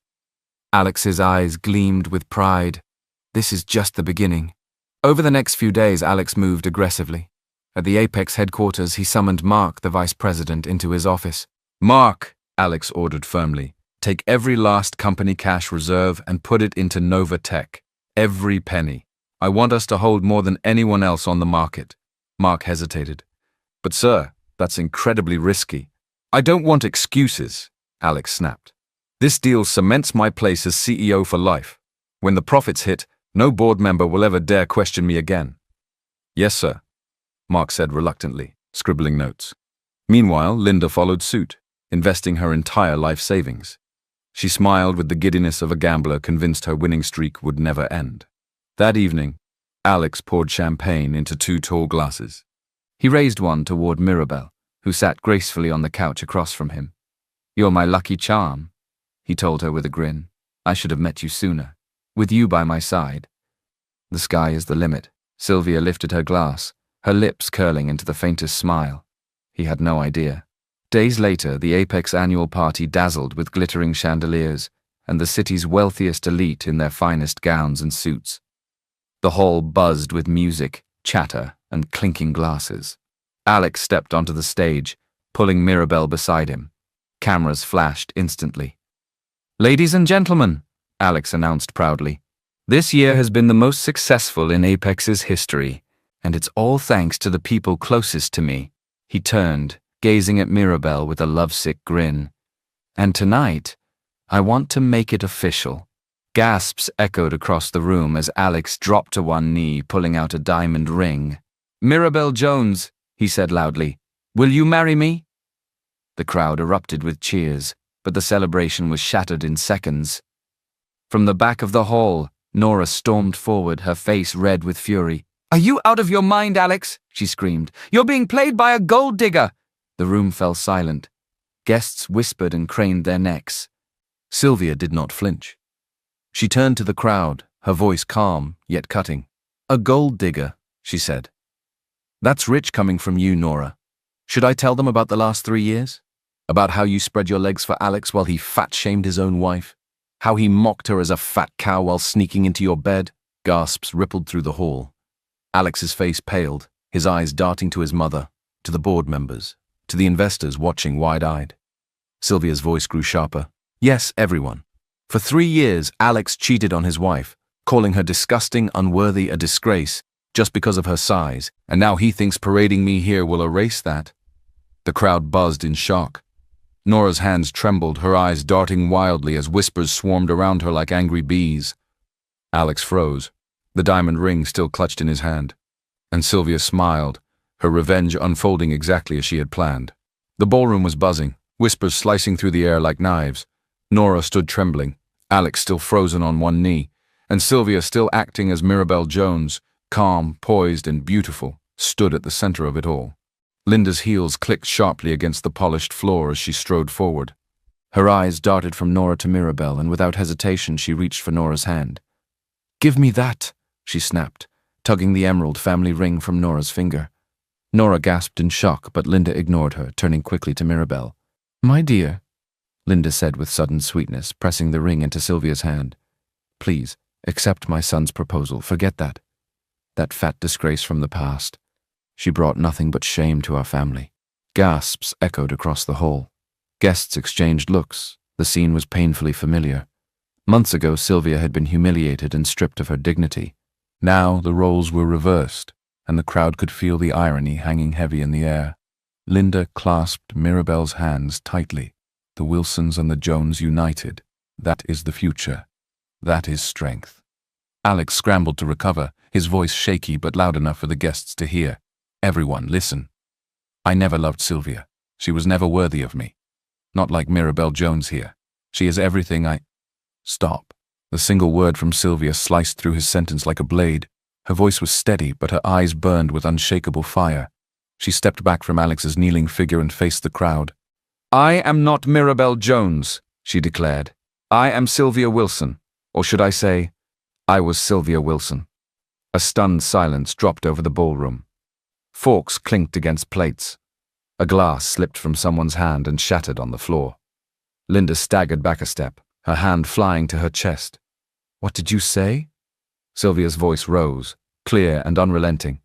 Alex's eyes gleamed with pride. This is just the beginning. Over the next few days, Alex moved aggressively. At the Apex headquarters, he summoned Mark, the vice president, into his office. Mark, Alex ordered firmly, take every last company cash reserve and put it into Novatech. Every penny. I want us to hold more than anyone else on the market. Mark hesitated. But sir, that's incredibly risky. I don't want excuses, Alex snapped. This deal cements my place as CEO for life. When the profits hit, no board member will ever dare question me again. Yes, sir, Mark said reluctantly, scribbling notes. Meanwhile, Linda followed suit, investing her entire life savings. She smiled with the giddiness of a gambler convinced her winning streak would never end. That evening, Alex poured champagne into 2 tall glasses. He raised one toward Mirabelle, who sat gracefully on the couch across from him. You're my lucky charm, he told her with a grin. I should have met you sooner. With you by my side. The sky is the limit. Sylvia lifted her glass, her lips curling into the faintest smile. He had no idea. Days later, the Apex annual party dazzled with glittering chandeliers and the city's wealthiest elite in their finest gowns and suits. The hall buzzed with music, chatter, and clinking glasses. Alex stepped onto the stage, pulling Mirabelle beside him. Cameras flashed instantly. Ladies and gentlemen, Alex announced proudly, this year has been the most successful in Apex's history, and it's all thanks to the people closest to me. He turned, gazing at Mirabelle with a lovesick grin. And tonight, I want to make it official. Gasps echoed across the room as Alex dropped to one knee, pulling out a diamond ring. Mirabelle Jones, he said loudly, will you marry me? The crowd erupted with cheers, but the celebration was shattered in seconds. From the back of the hall, Nora stormed forward, her face red with fury. Are you out of your mind, Alex? She screamed. You're being played by a gold digger. The room fell silent. Guests whispered and craned their necks. Sylvia did not flinch. She turned to the crowd, her voice calm, yet cutting. A gold digger, she said. That's rich coming from you, Nora. Should I tell them about the last 3 years? About how you spread your legs for Alex while he fat-shamed his own wife? How he mocked her as a fat cow while sneaking into your bed? Gasps rippled through the hall. Alex's face paled, his eyes darting to his mother, to the board members, to the investors watching wide-eyed. Sylvia's voice grew sharper. Yes, everyone. For 3 years, Alex cheated on his wife, calling her disgusting, unworthy, a disgrace, just because of her size, and now he thinks parading me here will erase that. The crowd buzzed in shock. Nora's hands trembled, her eyes darting wildly as whispers swarmed around her like angry bees. Alex froze, the diamond ring still clutched in his hand. And Sylvia smiled, her revenge unfolding exactly as she had planned. The ballroom was buzzing, whispers slicing through the air like knives. Nora stood trembling, Alex still frozen on one knee, and Sylvia, still acting as Mirabelle Jones, calm, poised, and beautiful, stood at the center of it all. Linda's heels clicked sharply against the polished floor as she strode forward. Her eyes darted from Nora to Mirabelle, and without hesitation she reached for Nora's hand. "Give me that," she snapped, tugging the emerald family ring from Nora's finger. Nora gasped in shock, but Linda ignored her, turning quickly to Mirabelle. "My dear," Linda said with sudden sweetness, pressing the ring into Sylvia's hand. "Please, accept my son's proposal. Forget that. That fat disgrace from the past. She brought nothing but shame to our family." Gasps echoed across the hall. Guests exchanged looks. The scene was painfully familiar. Months ago, Sylvia had been humiliated and stripped of her dignity. Now the roles were reversed, and the crowd could feel the irony hanging heavy in the air. Linda clasped Mirabelle's hands tightly. The Wilsons and the Jones united. That is the future. That is strength. Alex scrambled to recover, his voice shaky but loud enough for the guests to hear. "Everyone, listen. I never loved Sylvia. She was never worthy of me. Not like Mirabelle Jones here. She is everything I—" "Stop." The single word from Sylvia sliced through his sentence like a blade. Her voice was steady, but her eyes burned with unshakable fire. She stepped back from Alex's kneeling figure and faced the crowd. "I am not Mirabelle Jones," she declared. "I am Sylvia Wilson. Or should I say, I was Sylvia Wilson." A stunned silence dropped over the ballroom. Forks clinked against plates. A glass slipped from someone's hand and shattered on the floor. Linda staggered back a step, her hand flying to her chest. "What did you say?" Sylvia's voice rose, clear and unrelenting.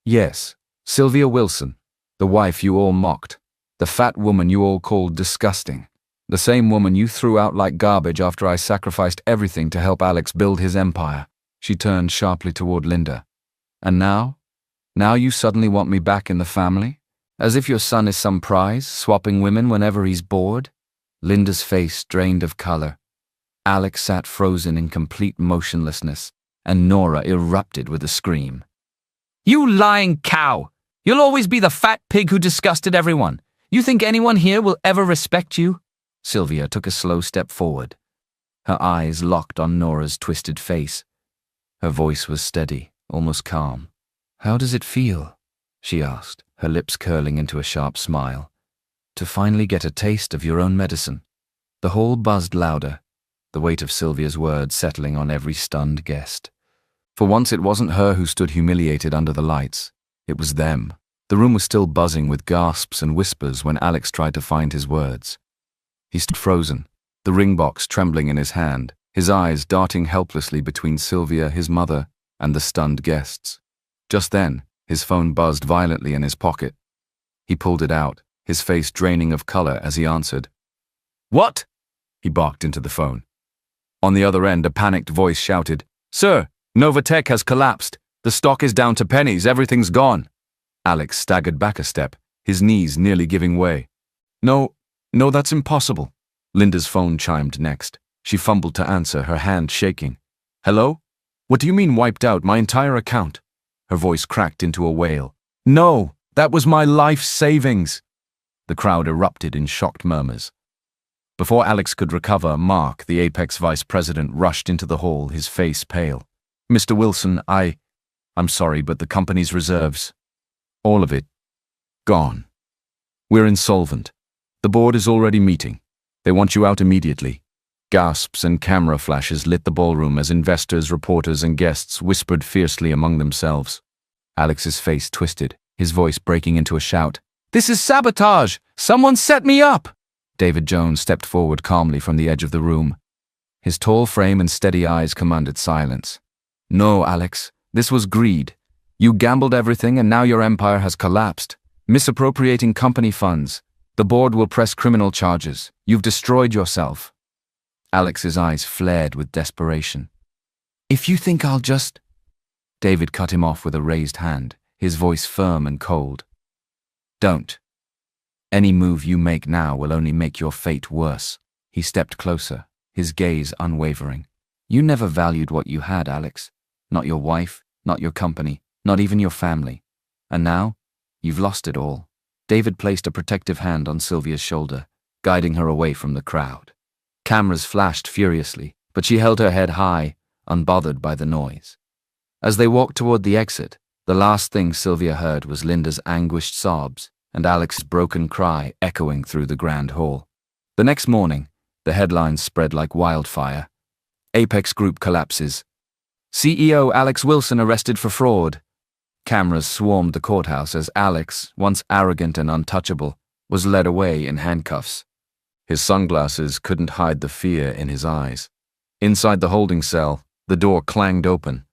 "Yes, Sylvia Wilson, the wife you all mocked, the fat woman you all called disgusting, the same woman you threw out like garbage after I sacrificed everything to help Alex build his empire." She turned sharply toward Linda. "And now? Now you suddenly want me back in the family? As if your son is some prize, swapping women whenever he's bored?" Linda's face drained of color. Alex sat frozen in complete motionlessness, and Nora erupted with a scream. "You lying cow! You'll always be the fat pig who disgusted everyone. You think anyone here will ever respect you?" Sylvia took a slow step forward. Her eyes locked on Nora's twisted face. Her voice was steady, almost calm. "How does it feel?" she asked, her lips curling into a sharp smile. "To finally get a taste of your own medicine." The hall buzzed louder, the weight of Sylvia's words settling on every stunned guest. For once it wasn't her who stood humiliated under the lights. It was them. The room was still buzzing with gasps and whispers when Alex tried to find his words. He stood frozen, the ring box trembling in his hand, his eyes darting helplessly between Sylvia, his mother, and the stunned guests. Just then, his phone buzzed violently in his pocket. He pulled it out, his face draining of color as he answered. "What?" he barked into the phone. On the other end, a panicked voice shouted, "Sir, Novatech has collapsed. The stock is down to pennies. Everything's gone." Alex staggered back a step, his knees nearly giving way. No, that's impossible." Linda's phone chimed next. She fumbled to answer, her hand shaking. "Hello? What do you mean wiped out? My entire account?" Her voice cracked into a wail. "No, that was my life savings." The crowd erupted in shocked murmurs. Before Alex could recover, Mark, the Apex vice president, rushed into the hall, his face pale. "Mr. Wilson, I'm sorry, but the company's reserves, all of it, gone. We're insolvent. The board is already meeting. They want you out immediately." Gasps and camera flashes lit the ballroom as investors, reporters, and guests whispered fiercely among themselves. Alex's face twisted, his voice breaking into a shout. "This is sabotage! Someone set me up!" David Jones stepped forward calmly from the edge of the room. His tall frame and steady eyes commanded silence. "No, Alex, this was greed. You gambled everything and now your empire has collapsed. Misappropriating company funds. The board will press criminal charges. You've destroyed yourself." Alex's eyes flared with desperation. "If you think I'll just—" David cut him off with a raised hand, his voice firm and cold. "Don't. Any move you make now will only make your fate worse." He stepped closer, his gaze unwavering. "You never valued what you had, Alex. Not your wife, not your company, not even your family. And now, You've lost it all. David placed a protective hand on Sylvia's shoulder, guiding her away from the crowd. Cameras flashed furiously, but she held her head high, unbothered by the noise. As they walked toward the exit, the last thing Sylvia heard was Linda's anguished sobs and Alex's broken cry echoing through the grand hall. The next morning, the headlines spread like wildfire. Apex Group collapses. CEO Alex Wilson arrested for fraud. Cameras swarmed the courthouse as Alex, once arrogant and untouchable, was led away in handcuffs. His sunglasses couldn't hide the fear in his eyes. Inside the holding cell, the door clanged open.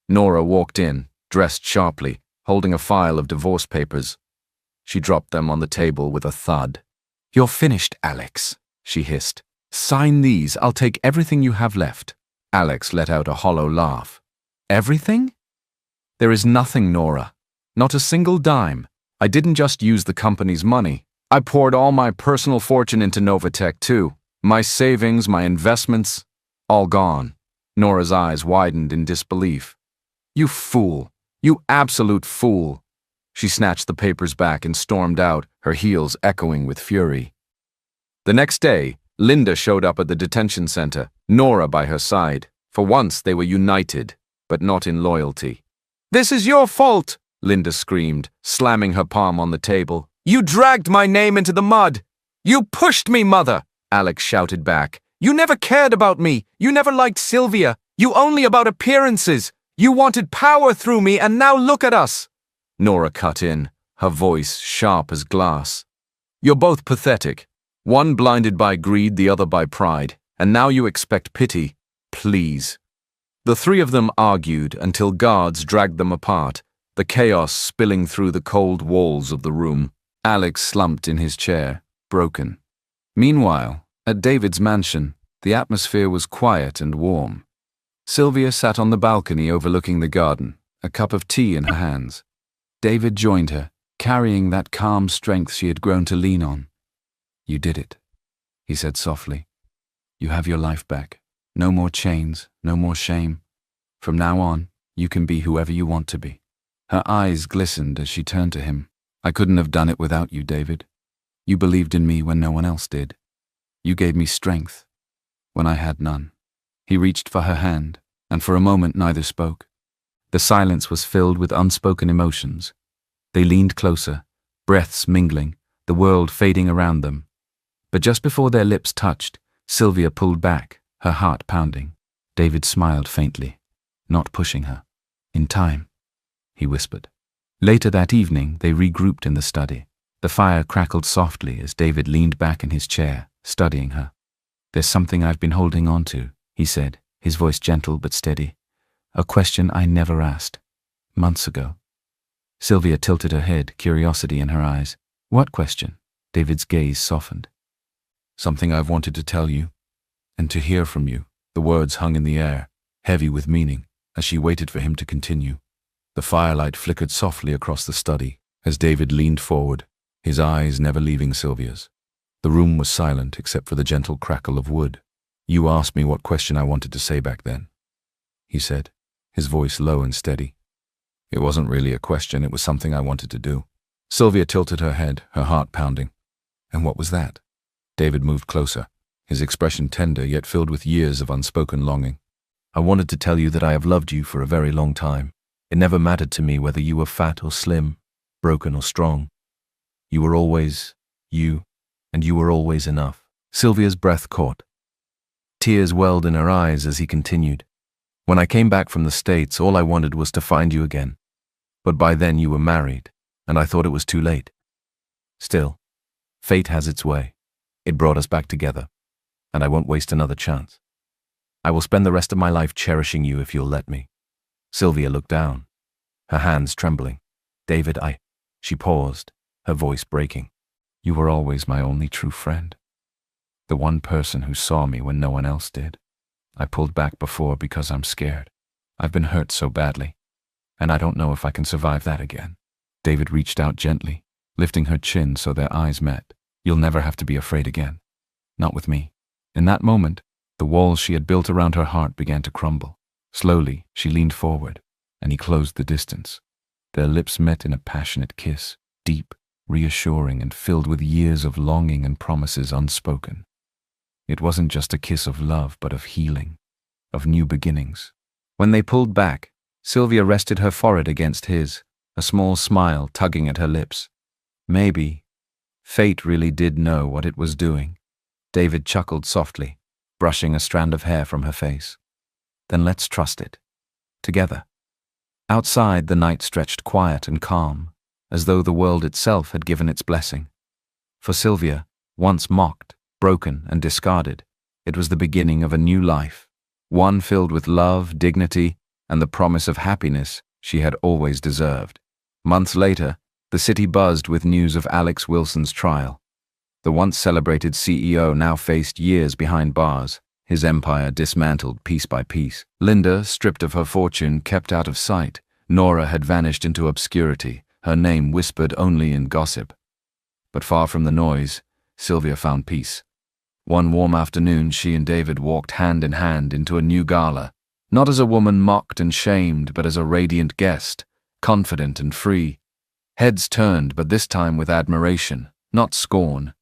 Nora walked in, dressed sharply, holding a file of divorce papers. She dropped them on the table with a thud. "You're finished, Alex," she hissed. "Sign these, I'll take everything you have left." Alex let out a hollow laugh. "Everything?" "There is nothing, Nora. Not a single dime. I didn't just use the company's money. I poured all my personal fortune into Novatech, too. My savings, my investments, all gone." Nora's eyes widened in disbelief. "You fool. You absolute fool." She snatched the papers back and stormed out, her heels echoing with fury. The next day, Linda showed up at the detention center, Nora by her side. For once, they were united, but not in loyalty. "This is your fault," Linda screamed, slamming her palm on the table. "You dragged my name into the mud. You pushed me, mother," Alex shouted back. "You never cared about me. You never liked Sylvia. You only about appearances. You wanted power through me, and now look at us." Nora cut in, her voice sharp as glass. "You're both pathetic. One blinded by greed, the other by pride, and now you expect pity. Please." The three of them argued until guards dragged them apart, the chaos spilling through the cold walls of the room. Alex slumped in his chair, broken. Meanwhile, at David's mansion, the atmosphere was quiet and warm. Sylvia sat on the balcony overlooking the garden, a cup of tea in her hands. David joined her, carrying that calm strength she had grown to lean on. "You did it," he said softly. "You have your life back. No more chains, no more shame. From now on, you can be whoever you want to be." Her eyes glistened as she turned to him. "I couldn't have done it without you, David. You believed in me when no one else did. You gave me strength when I had none." He reached for her hand, and for a moment neither spoke. The silence was filled with unspoken emotions. They leaned closer, breaths mingling, the world fading around them. But just before their lips touched, Sylvia pulled back, her heart pounding. David smiled faintly, not pushing her. "In time," he whispered. Later that evening, they regrouped in the study. The fire crackled softly as David leaned back in his chair, studying her. "There's something I've been holding on to," he said, his voice gentle but steady. "A question I never asked. Months ago." Sylvia tilted her head, curiosity in her eyes. "What question?" David's gaze softened. "Something I've wanted to tell you, and to hear from you." The words hung in the air, heavy with meaning, as she waited for him to continue. The firelight flickered softly across the study as David leaned forward, his eyes never leaving Sylvia's. The room was silent except for the gentle crackle of wood. "You asked me what question I wanted to say back then," he said, his voice low and steady. "It wasn't really a question, it was something I wanted to do." Sylvia tilted her head, her heart pounding. "And what was that?" David moved closer, his expression tender yet filled with years of unspoken longing. "I wanted to tell you that I have loved you for a very long time. It never mattered to me whether you were fat or slim, broken or strong. You were always you, and you were always enough." Sylvia's breath caught. Tears welled in her eyes as he continued. "When I came back from the States, all I wanted was to find you again. But by then you were married, and I thought it was too late. Still, fate has its way. It brought us back together, and I won't waste another chance. I will spend the rest of my life cherishing you if you'll let me." Sylvia looked down, her hands trembling. "David, She paused, her voice breaking. "You were always my only true friend. The one person who saw me when no one else did. I pulled back before because I'm scared. I've been hurt so badly, and I don't know if I can survive that again." David reached out gently, lifting her chin so their eyes met. "You'll never have to be afraid again. Not with me." In that moment, the walls she had built around her heart began to crumble. Slowly, she leaned forward, and he closed the distance. Their lips met in a passionate kiss, deep, reassuring, and filled with years of longing and promises unspoken. It wasn't just a kiss of love, but of healing, of new beginnings. When they pulled back, Sylvia rested her forehead against his, a small smile tugging at her lips. Maybe fate really did know what it was doing. David chuckled softly, brushing a strand of hair from her face. Then let's trust it. Together. Outside, the night stretched quiet and calm, as though the world itself had given its blessing. For Sylvia, once mocked, broken, and discarded, it was the beginning of a new life, one filled with love, dignity, and the promise of happiness she had always deserved. Months later, the city buzzed with news of Alex Wilson's trial. The once celebrated CEO now faced years behind bars, his empire dismantled piece by piece. Linda, stripped of her fortune, kept out of sight. Nora had vanished into obscurity, her name whispered only in gossip. But far from the noise, Sylvia found peace. One warm afternoon, she and David walked hand in hand into a new gala, not as a woman mocked and shamed, but as a radiant guest, confident and free. Heads turned, but this time with admiration, not scorn.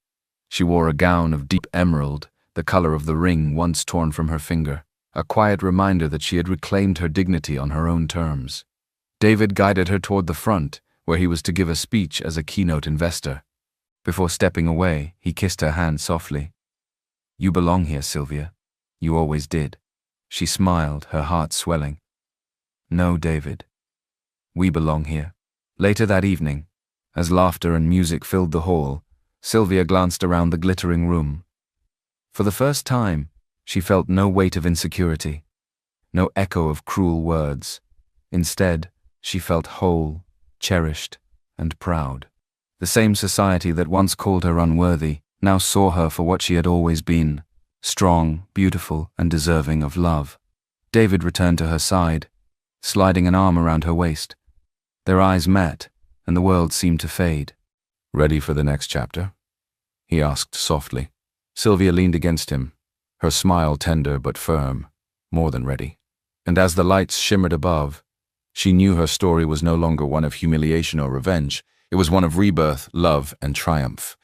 She wore a gown of deep emerald, the color of the ring once torn from her finger, a quiet reminder that she had reclaimed her dignity on her own terms. David guided her toward the front, where he was to give a speech as a keynote investor. Before stepping away, he kissed her hand softly. "You belong here, Sylvia. You always did." She smiled, her heart swelling. "No, David. We belong here." Later that evening, as laughter and music filled the hall, Sylvia glanced around the glittering room. For the first time, she felt no weight of insecurity, no echo of cruel words. Instead, she felt whole, cherished, and proud. The same society that once called her unworthy now saw her for what she had always been, strong, beautiful, and deserving of love. David returned to her side, sliding an arm around her waist. Their eyes met, and the world seemed to fade. "Ready for the next chapter?" he asked softly. Sylvia leaned against him, her smile tender but firm, more than ready. And as the lights shimmered above, she knew her story was no longer one of humiliation or revenge. It was one of rebirth, love, and triumph.